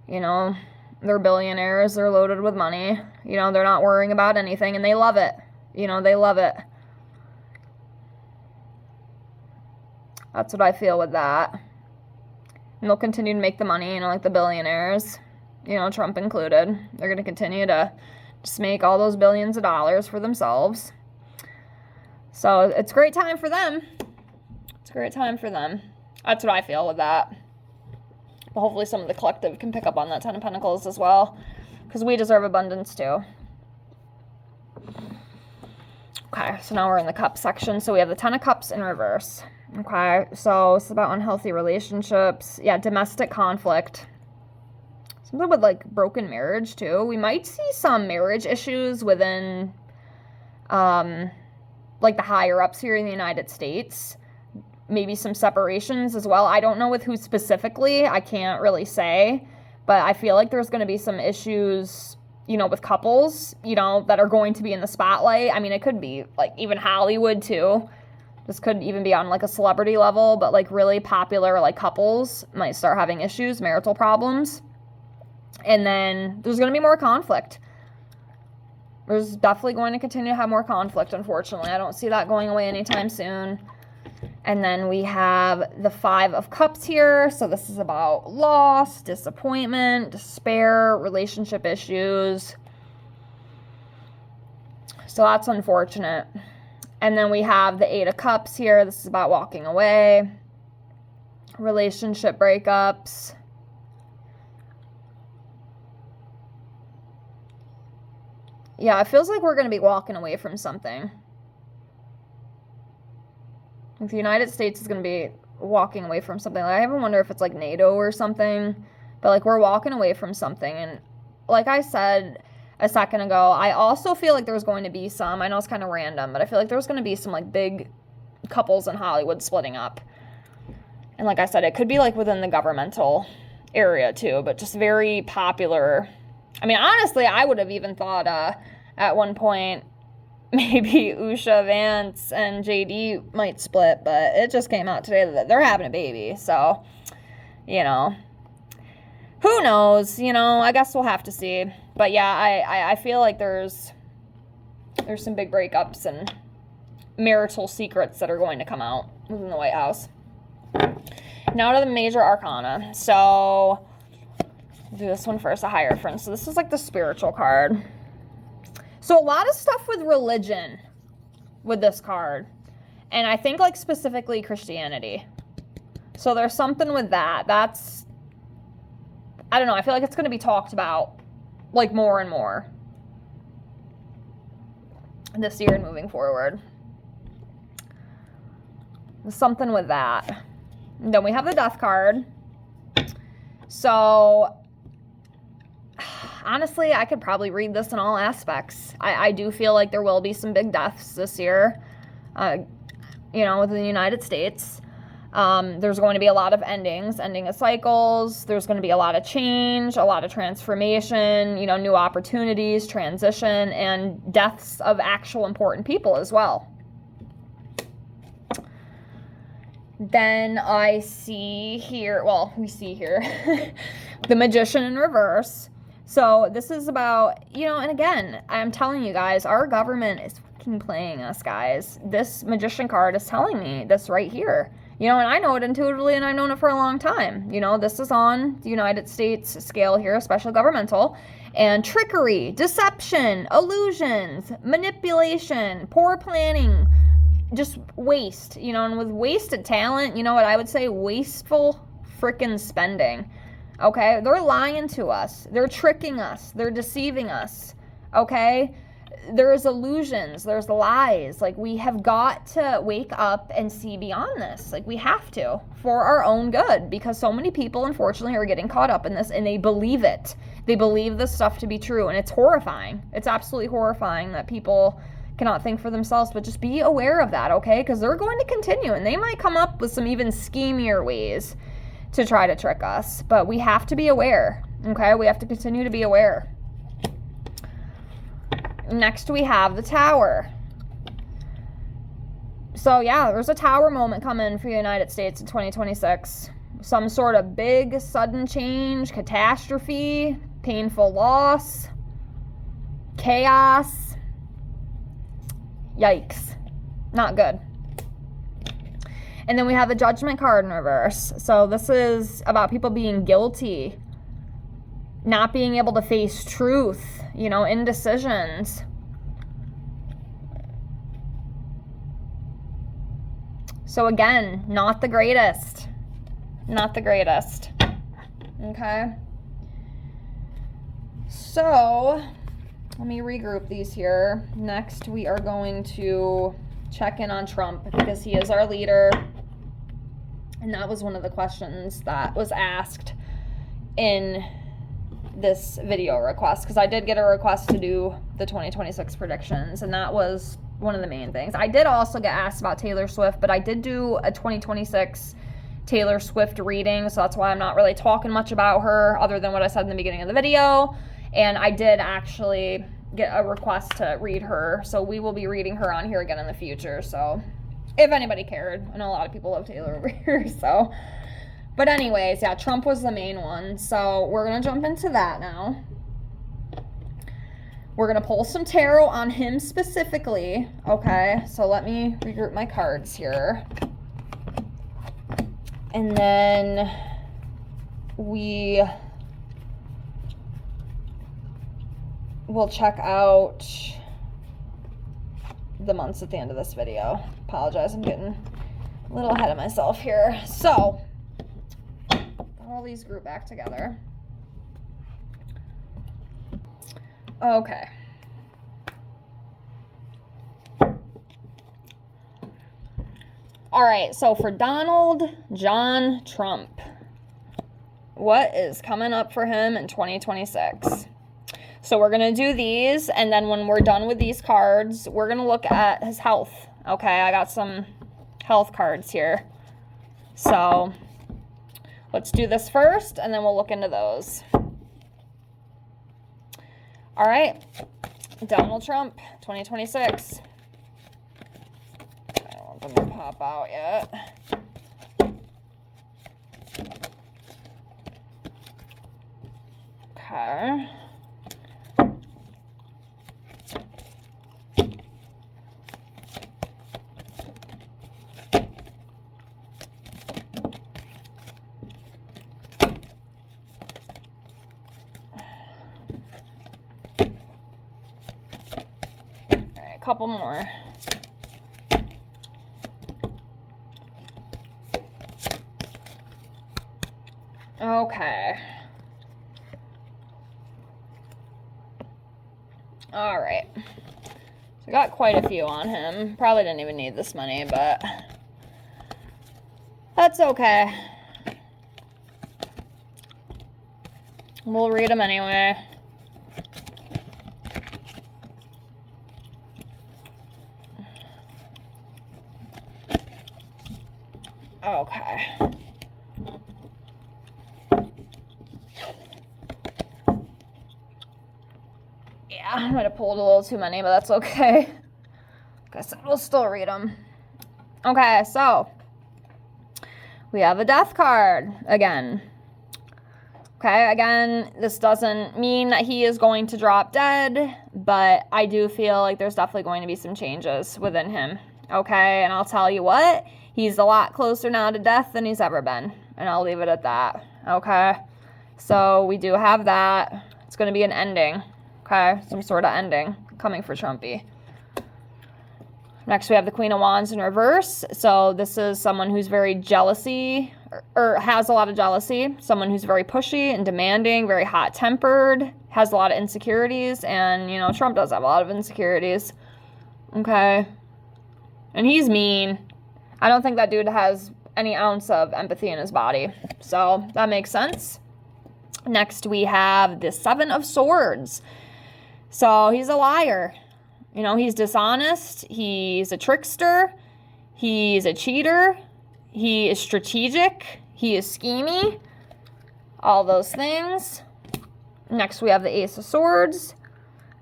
You know, they're billionaires. They're loaded with money. You know, they're not worrying about anything, and they love it. You know, they love it. That's what I feel with that. And they'll continue to make the money, like the billionaires, Trump included. They're going to continue to just make all those billions of dollars for themselves. So it's a great time for them. It's a great time for them. That's what I feel with that. But hopefully some of the collective can pick up on that Ten of Pentacles as well, because we deserve abundance too. Okay, so now we're in the cup section. So we have the Ten of Cups in reverse. Okay, so it's about unhealthy relationships. Yeah, domestic conflict. Something with, like, broken marriage, too. We might see some marriage issues within, like, the higher-ups here in the United States. Maybe some separations as well. I don't know with who specifically. I can't really say. But I feel like there's going to be some issues, with couples, that are going to be in the spotlight. I mean, it could be, like, even Hollywood, too. This could even be on, like, a celebrity level. But, like, really popular, like, couples might start having issues, marital problems. And then there's going to be more conflict. There's definitely going to continue to have more conflict, unfortunately. I don't see that going away anytime soon. And then we have the Five of Cups here. So this is about loss, disappointment, despair, relationship issues. So that's unfortunate. And then we have the Eight of Cups here. This is about walking away, relationship breakups. Yeah, it feels like we're going to be walking away from something. Like the United States is going to be walking away from something. Like, I even wonder if it's like NATO or something. But like we're walking away from something. And like I said a second ago, I also feel like there's going to be some, I know it's kind of random, but I feel like there's going to be some like big couples in Hollywood splitting up. And like I said, it could be like within the governmental area too, but just very popular. I mean, honestly, I would have even thought at one point maybe Usha Vance and JD might split, but it just came out today that they're having a baby. So, who knows? I guess we'll have to see. But yeah, I feel like there's some big breakups and marital secrets that are going to come out within the White House. Now to the major arcana. So I'll do this one first, a Hierophant. So this is like the spiritual card. So a lot of stuff with religion with this card. And I think like specifically Christianity. So there's something with that. That's, I don't know, I feel like it's going to be talked about like more and more this year and moving forward. There's something with that. And then we have the Death card. So honestly, I could probably read this in all aspects. I do feel like there will be some big deaths this year, within the United States. There's going to be a lot of ending of cycles. There's going to be a lot of change, a lot of transformation, new opportunities, transition, and deaths of actual important people as well. Then I see here, we see here, the Magician in reverse. So this is about, and again, I'm telling you guys, our government is fucking playing us, guys. This Magician card is telling me this right here. And I know it intuitively, and I've known it for a long time. This is on the United States scale here, especially governmental. And trickery, deception, illusions, manipulation, poor planning, just waste, and with wasted talent, what I would say? Wasteful frickin' spending. Okay? They're lying to us. They're tricking us. They're deceiving us. Okay? There's illusions. There's lies. Like, we have got to wake up and see beyond this. Like, we have to for our own good, because so many people, unfortunately, are getting caught up in this, and they believe it. They believe this stuff to be true, and it's horrifying. It's absolutely horrifying that people cannot think for themselves, but just be aware of that, okay? Because they're going to continue, and they might come up with some even schemier ways to try to trick us, but we have to be aware, okay? We have to continue to be aware. Next, we have the Tower. So yeah, there's a Tower moment coming for the United States in 2026. Some sort of big, sudden change, catastrophe, painful loss, chaos. Yikes. Not good. And then we have the Judgment card in reverse. So this is about people being guilty, not being able to face truth, you know, indecisions. So again, not the greatest. Not the greatest. Okay. So let me regroup these here. Next, we are going to check in on Trump because he is our leader. And that was one of the questions that was asked in this video request, because I did get a request to do the 2026 predictions, and that was one of the main things. I did also get asked about Taylor Swift, but I did do a 2026 Taylor Swift reading, so that's why I'm not really talking much about her other than what I said in the beginning of the video. And I did actually get a request to read her, so we will be reading her on here again in the future. So if anybody cared, I know a lot of people love Taylor over here, so. But anyways, yeah, Trump was the main one, so we're gonna jump into that now. We're gonna pull some tarot on him specifically, okay? So let me regroup my cards here. And then we will check out the months at the end of this video. Apologize, I'm getting a little ahead of myself here. So, all these group back together. Okay. All right, so for Donald John Trump, what is coming up for him in 2026? So we're going to do these, and then when we're done with these cards, we're going to look at his health. Okay, I got some health cards here. So let's do this first, and then we'll look into those. All right, Donald Trump, 2026. I don't want them to pop out yet. Okay. Couple more. Okay. All right. So I got quite a few on him. Probably didn't even need this money, but that's okay. We'll read them anyway. Okay. Yeah, I might have pulled a little too many, but that's okay. Guess we'll still read them. Okay, so we have a death card again. Okay, again, this doesn't mean that he is going to drop dead, but I do feel like there's definitely going to be some changes within him. Okay, and I'll tell you what, he's a lot closer now to death than he's ever been, and I'll leave it at that. Okay, so we do have that. It's going to be an ending. Okay, some sort of ending coming for Trumpy. Next, we have the Queen of Wands in reverse. So this is someone who's very jealousy, or has a lot of jealousy. Someone who's very pushy and demanding, very hot-tempered, has a lot of insecurities. And, you know, Trump does have a lot of insecurities. Okay. And he's mean. I don't think that dude has any ounce of empathy in his body. So that makes sense. Next, we have the Seven of Swords. So he's a liar. You know, he's dishonest, he's a trickster, he's a cheater, he is strategic, he is schemy, all those things. Next, we have the Ace of Swords.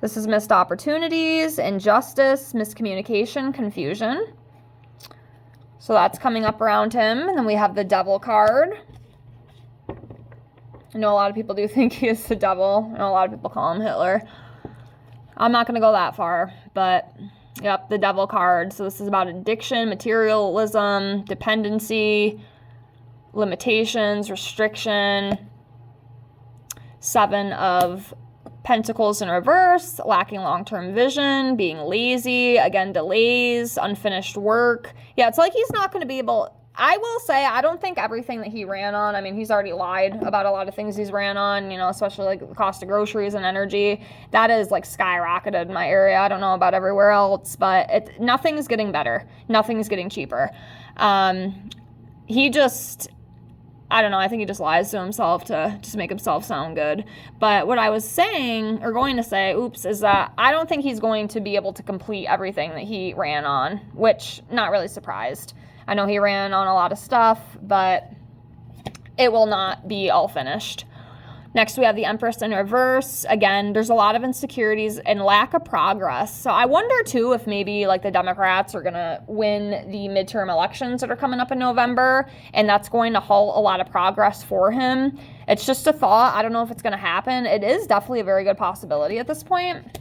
This is missed opportunities, injustice, miscommunication, confusion. So that's coming up around him. And then we have the Devil card. I know a lot of people do think he is the devil. I know a lot of people call him Hitler. I'm not going to go that far, but Yep, the devil card. So this is about addiction, materialism, dependency, limitations, restriction. 7 of Pentacles in reverse, lacking long-term vision, being lazy, again, delays, unfinished work. Yeah, it's like he's not going to be able... I will say, I don't think everything that he ran on, I mean, he's already lied about a lot of things he's ran on, you know, especially like the cost of groceries and energy. That is like skyrocketed in my area. I don't know about everywhere else, but nothing's getting better. Nothing's getting cheaper. He just... I don't know, I think he just lies to himself to just make himself sound good. But what I was saying, or going to say, is that I don't think he's going to be able to complete everything that he ran on, which, not really surprised. I know he ran on a lot of stuff, but it will not be all finished. Next, we have the Empress in reverse. Again, there's a lot of insecurities and lack of progress. So I wonder, too, if maybe like the Democrats are going to win the midterm elections that are coming up in November, and that's going to halt a lot of progress for him. It's just a thought. I don't know if it's going to happen. It is definitely a very good possibility at this point.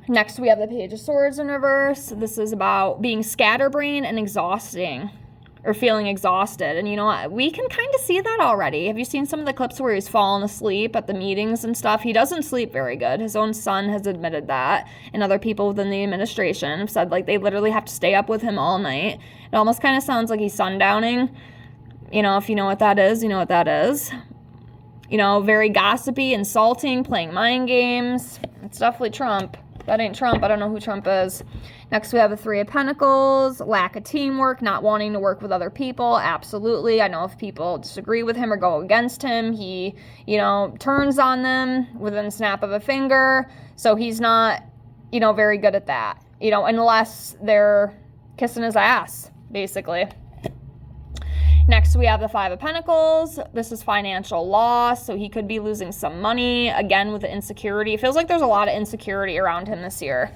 Next, we have the Page of Swords in reverse. This is about being scatterbrained and exhausting. Or feeling exhausted. And you know what? We can kind of see that already. Have you seen some of the clips where he's fallen asleep at the meetings and stuff? He doesn't sleep very good. His own son has admitted that. And other people within the administration have said, like, they literally have to stay up with him all night. It almost kind of sounds like he's sundowning. You know, if you know what that is, you know what that is. You know, very gossipy, insulting, playing mind games. It's definitely Trump. That ain't Trump. I don't know who Trump is. Next, we have the 3 of Pentacles, lack of teamwork, not wanting to work with other people. Absolutely. I know if people disagree with him or go against him, he, you know, turns on them within the snap of a finger. So he's not, you know, very good at that, you know, unless they're kissing his ass, basically. Next, we have the 5 of Pentacles. This is financial loss, so he could be losing some money, again, with the insecurity. It feels like there's a lot of insecurity around him this year.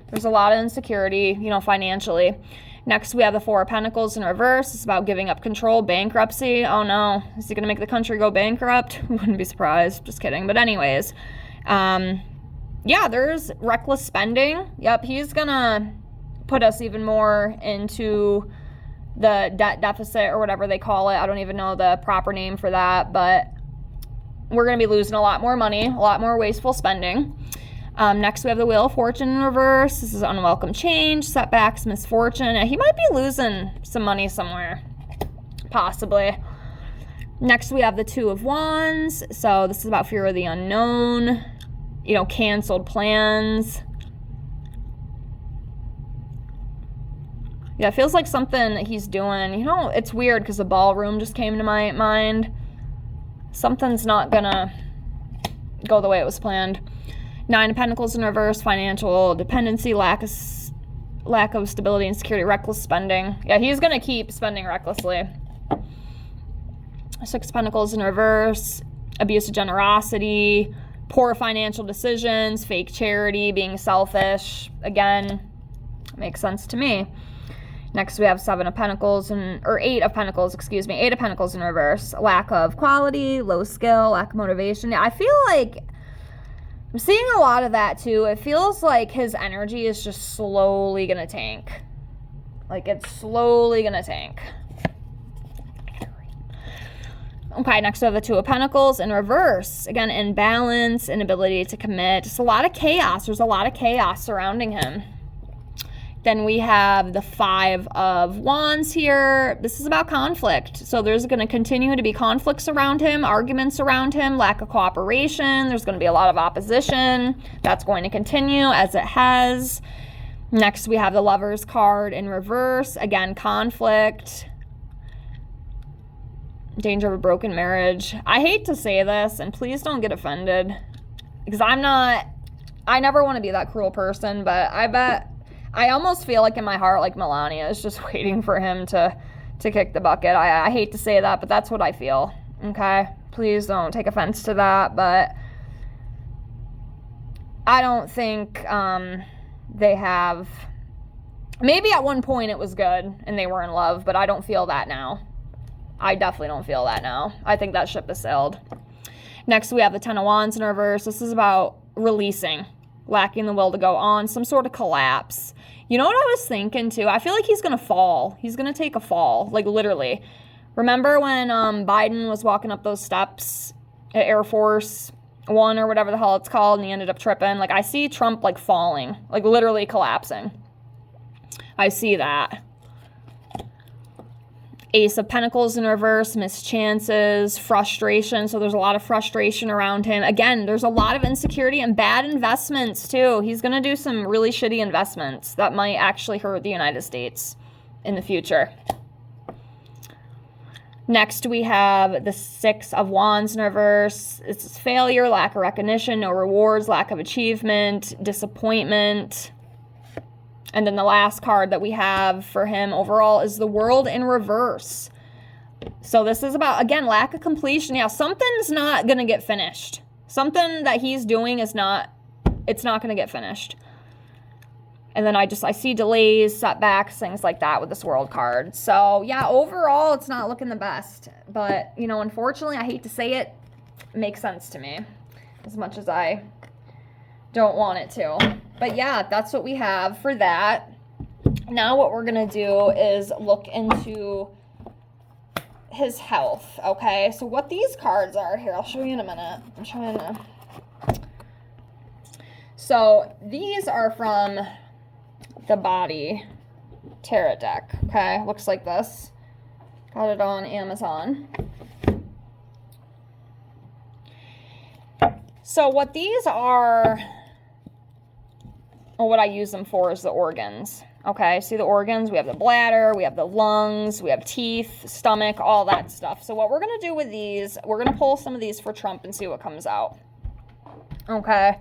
There's a lot of insecurity, you know, financially. Next, we have the 4 of Pentacles in reverse. It's about giving up control, bankruptcy. Oh, no. Is he going to make the country go bankrupt? Wouldn't be surprised. Just kidding. But anyways, yeah, there's reckless spending. Yep, he's going to put us even more into the debt deficit or whatever they call it. I don't even know the proper name for that, but we're going to be losing a lot more money, a lot more wasteful spending. Next, we have the Wheel of Fortune in reverse. This is unwelcome change, setbacks, misfortune. He might be losing some money somewhere, possibly. Next, we have the 2 of Wands. So this is about fear of the unknown, you know, canceled plans. Yeah, it feels like something that he's doing. You know, it's weird because the ballroom just came to my mind. Something's not gonna go the way it was planned. 9 of Pentacles in reverse, financial dependency, lack of stability and security, reckless spending. Yeah, he's gonna keep spending recklessly. 6 of Pentacles in reverse, abuse of generosity, poor financial decisions, fake charity, being selfish. Again, makes sense to me. Next, we have 8 of Pentacles, 8 of Pentacles in reverse. Lack of quality, low skill, lack of motivation. I feel like I'm seeing a lot of that, too. It feels like his energy is just slowly going to tank. Like, it's slowly going to tank. Okay, next we have the 2 of Pentacles in reverse. Again, imbalance, inability to commit. Just a lot of chaos. There's a lot of chaos surrounding him. Then we have the 5 of Wands here. This is about conflict. So there's going to continue to be conflicts around him, arguments around him, lack of cooperation. There's going to be a lot of opposition. That's going to continue as it has. Next, we have the Lovers card in reverse. Again, conflict. Danger of a broken marriage. I hate to say this, and please don't get offended, because I never want to be that cruel person, but I almost feel like in my heart, like Melania is just waiting for him to kick the bucket. I hate to say that, but that's what I feel, okay? Please don't take offense to that, but I don't think they have... Maybe at one point it was good and they were in love, but I don't feel that now. I definitely don't feel that now. I think that ship has sailed. Next, we have the 10 of Wands in reverse. This is about releasing lacking the will to go on, some sort of collapse. You know what I was thinking too? I feel like he's going to fall. He's going to take a fall, like literally. Remember when Biden was walking up those steps at Air Force One or whatever the hell it's called, and he ended up tripping? Like, I see Trump, like, falling, like, literally collapsing. I see that. Ace of Pentacles in reverse, missed chances, frustration. So there's a lot of frustration around him. Again, there's a lot of insecurity and bad investments, too. He's going to do some really shitty investments that might actually hurt the United States in the future. Next, we have the Six of Wands in reverse. It's failure, lack of recognition, no rewards, lack of achievement, disappointment. And then the last card that we have for him overall is the World in reverse. So this is about, again, lack of completion. Yeah, something's not going to get finished. Something that he's doing is not, it's not going to get finished. And then I see delays, setbacks, things like that with this World card. So, yeah, overall, it's not looking the best. But, you know, unfortunately, I hate to say it, makes sense to me. As much as I don't want it to. But, yeah, that's what we have for that. Now what we're going to do is look into his health, okay? So what these cards are here, I'll show you in a minute. I'm trying to... So, these are from the Body Tarot deck, okay? Looks like this. Got it on Amazon. So what these are, or what I use them for, is the organs, okay? See the organs? We have the bladder, we have the lungs, we have teeth, stomach, all that stuff. So what we're going to do with these, we're going to pull some of these for Trump and see what comes out, okay?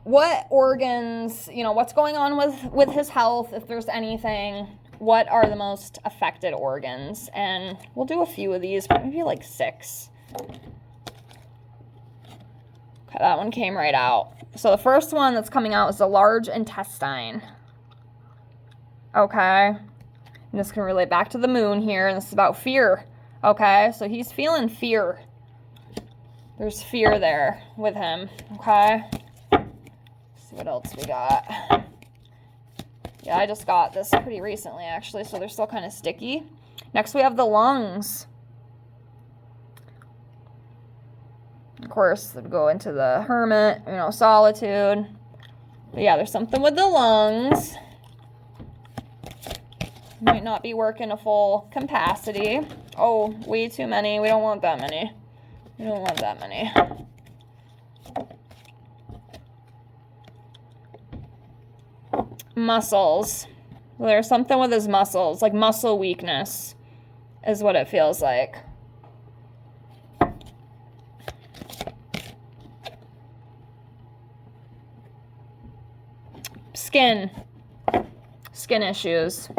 What organs, you know, what's going on with his health, if there's anything, what are the most affected organs? And we'll do a few of these, maybe like 6. Okay, that one came right out. So the first one that's coming out is the large intestine. Okay. And this can relate back to the moon here, and this is about fear. Okay, so he's feeling fear. There's fear there with him, okay? See what else we got. Yeah, I just got this pretty recently, actually, so they're still kind of sticky. Next, we have the lungs. Of course, it'd go into the hermit, you know, solitude. But yeah, there's something with the lungs. Might not be working a full capacity. Oh, way too many. We don't want that many. We don't want that many. Muscles. There's something with his muscles, like muscle weakness is what it feels like. Skin issues.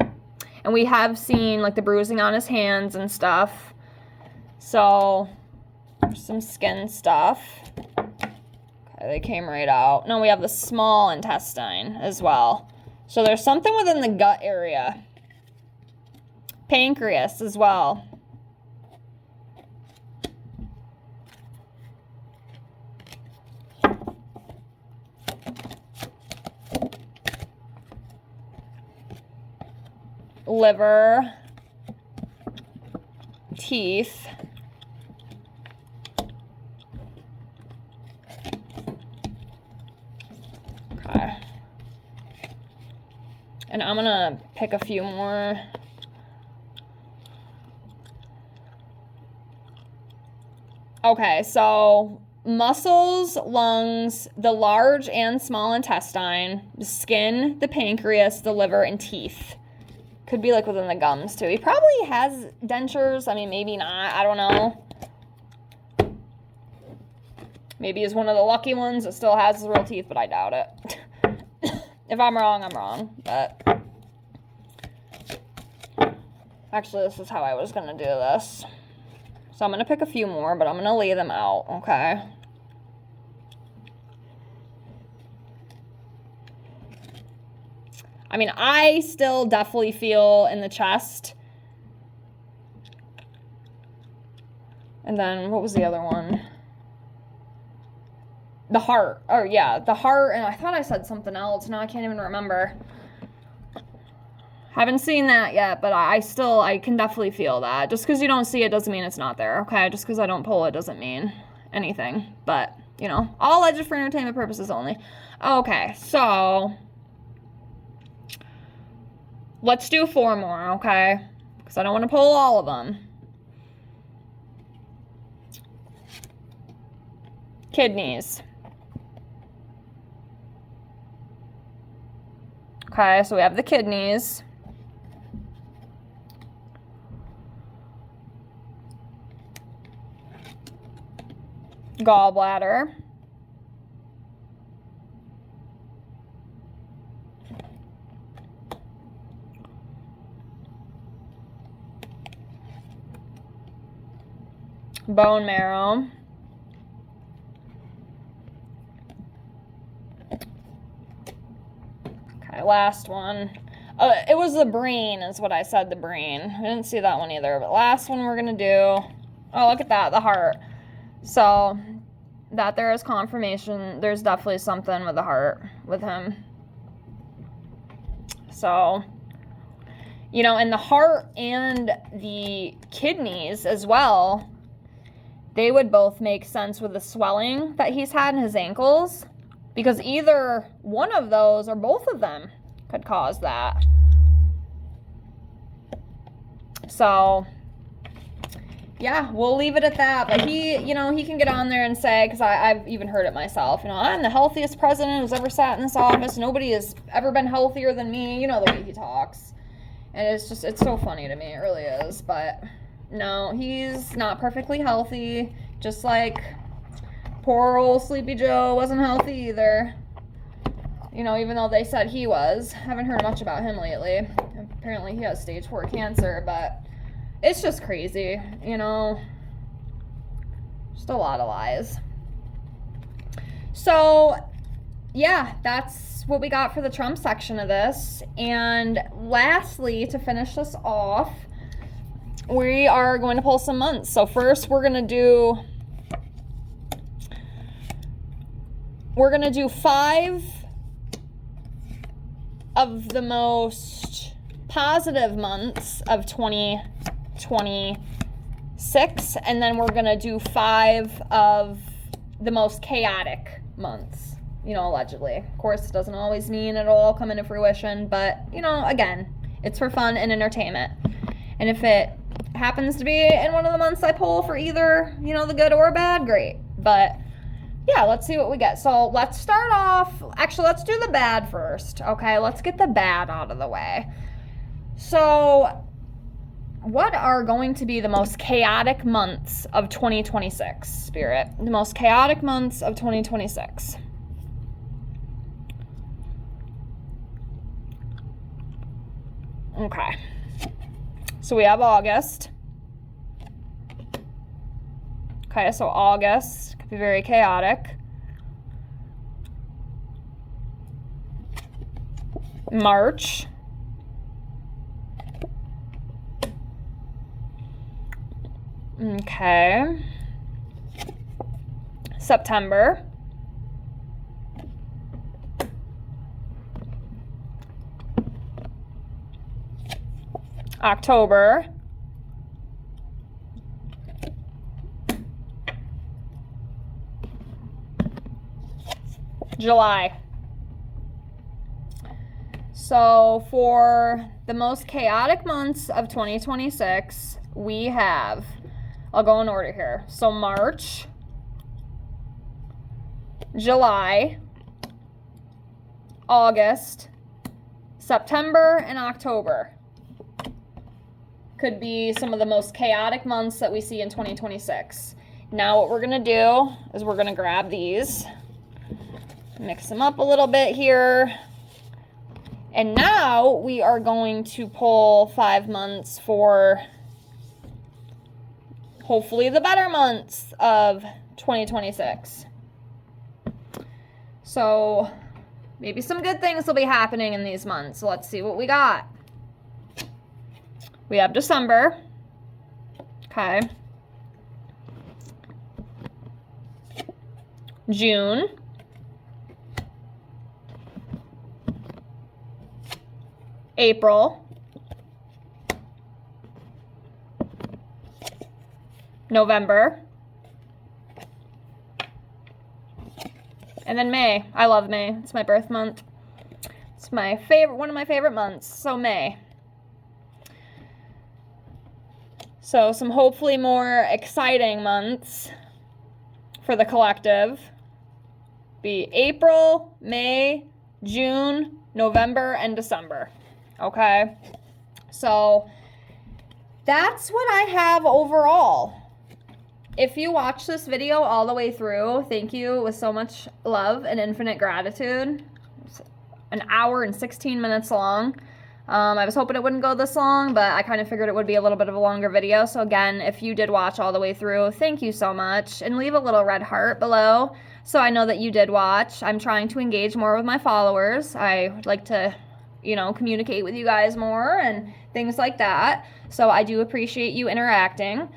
And we have seen like the bruising on his hands and stuff. So there's some skin stuff. Okay, they came right out. No, we have the small intestine as well. So there's something within the gut area. Pancreas as well. Liver. Teeth. Okay. And I'm gonna pick a few more. Okay, so muscles, lungs, the large and small intestine, the skin, the pancreas, the liver, and teeth. Could be like within the gums too. He probably has dentures. I mean, maybe not. I don't know. Maybe he's one of the lucky ones that still has his real teeth, but I doubt it. If I'm wrong, I'm wrong. But actually, this is how I was going to do this. So I'm going to pick a few more, but I'm going to lay them out, okay? I mean, I still definitely feel in the chest. And then, what was the other one? the heart. Or yeah, the heart, and I thought I said something else. Now I can't even remember. Haven't seen that yet, but I can definitely feel that. Just because you don't see it doesn't mean it's not there, okay? Just because I don't pull it doesn't mean anything. But, you know, all alleged for entertainment purposes only. Okay, so let's do 4 more, okay? Because I don't want to pull all of them. Kidneys. Okay, so we have the kidneys. Gallbladder. Bone marrow. Okay, last one. It was the brain is what I said, the brain. I didn't see that one either, but last one we're going to do. Oh, look at that, the heart. So, that there is confirmation. There's definitely something with the heart with him. So, you know, and the heart and the kidneys as well, they would both make sense with the swelling that he's had in his ankles. Because either one of those or both of them could cause that. So, yeah, we'll leave it at that. But he, you know, he can get on there and say, because I've even heard it myself, you know, I'm the healthiest president who's ever sat in this office. Nobody has ever been healthier than me. You know the way he talks. And it's so funny to me. It really is. But no, he's not perfectly healthy. Just like poor old Sleepy Joe wasn't healthy either. You know, even though they said he was. Haven't heard much about him lately. Apparently he has stage 4 cancer, but it's just crazy, you know. Just a lot of lies. So, yeah, that's what we got for the Trump section of this. And lastly, to finish this off, we are going to pull some months. So first we're going to do 5 of the most positive months of 2026, and then we're going to do 5 of the most chaotic months, you know, allegedly. Of course, it doesn't always mean it'll all come into fruition, but, you know, again, it's for fun and entertainment. And if it happens to be in one of the months I pull for either, you know, the good or bad, great. But yeah, let's see what we get. So let's start off, actually, let's do the bad first, okay? Let's get the bad out of the way. So what are going to be the most chaotic months of 2026, Spirit? The most chaotic months of 2026. Okay. So we have August. Okay, so August could be very chaotic. March. Okay. September. October. July. So for the most chaotic months of 2026, we have, I'll go in order here. So March, July, August, September, and October could be some of the most chaotic months that we see in 2026. Now what we're going to do is we're going to grab these, mix them up a little bit here. And now we are going to pull 5 months for hopefully the better months of 2026. So maybe some good things will be happening in these months. So let's see what we got. We have December. Okay. June, April, November, and then May. I love May. It's my birth month. It's my favorite, one of my favorite months. So May. So some hopefully more exciting months for the collective be April, May, June, November, and December. Okay? So that's what I have overall. If you watch this video all the way through, thank you with so much love and infinite gratitude. It's an hour and 16 minutes long. I was hoping it wouldn't go this long, but I kind of figured it would be a little bit of a longer video. So again, if you did watch all the way through, thank you so much. And leave a little red heart below so I know that you did watch. I'm trying to engage more with my followers. I would like to, you know, communicate with you guys more and things like that. So I do appreciate you interacting.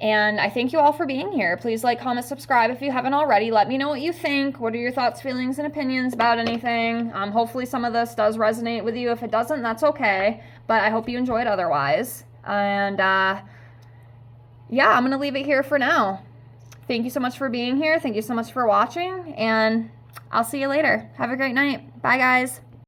And I thank you all for being here. Please like, comment, subscribe if you haven't already. Let me know what you think. What are your thoughts, feelings, and opinions about anything? Hopefully some of this does resonate with you. If it doesn't, that's okay. But I hope you enjoyed otherwise. And yeah, I'm going to leave it here for now. Thank you so much for being here. Thank you so much for watching. And I'll see you later. Have a great night. Bye, guys.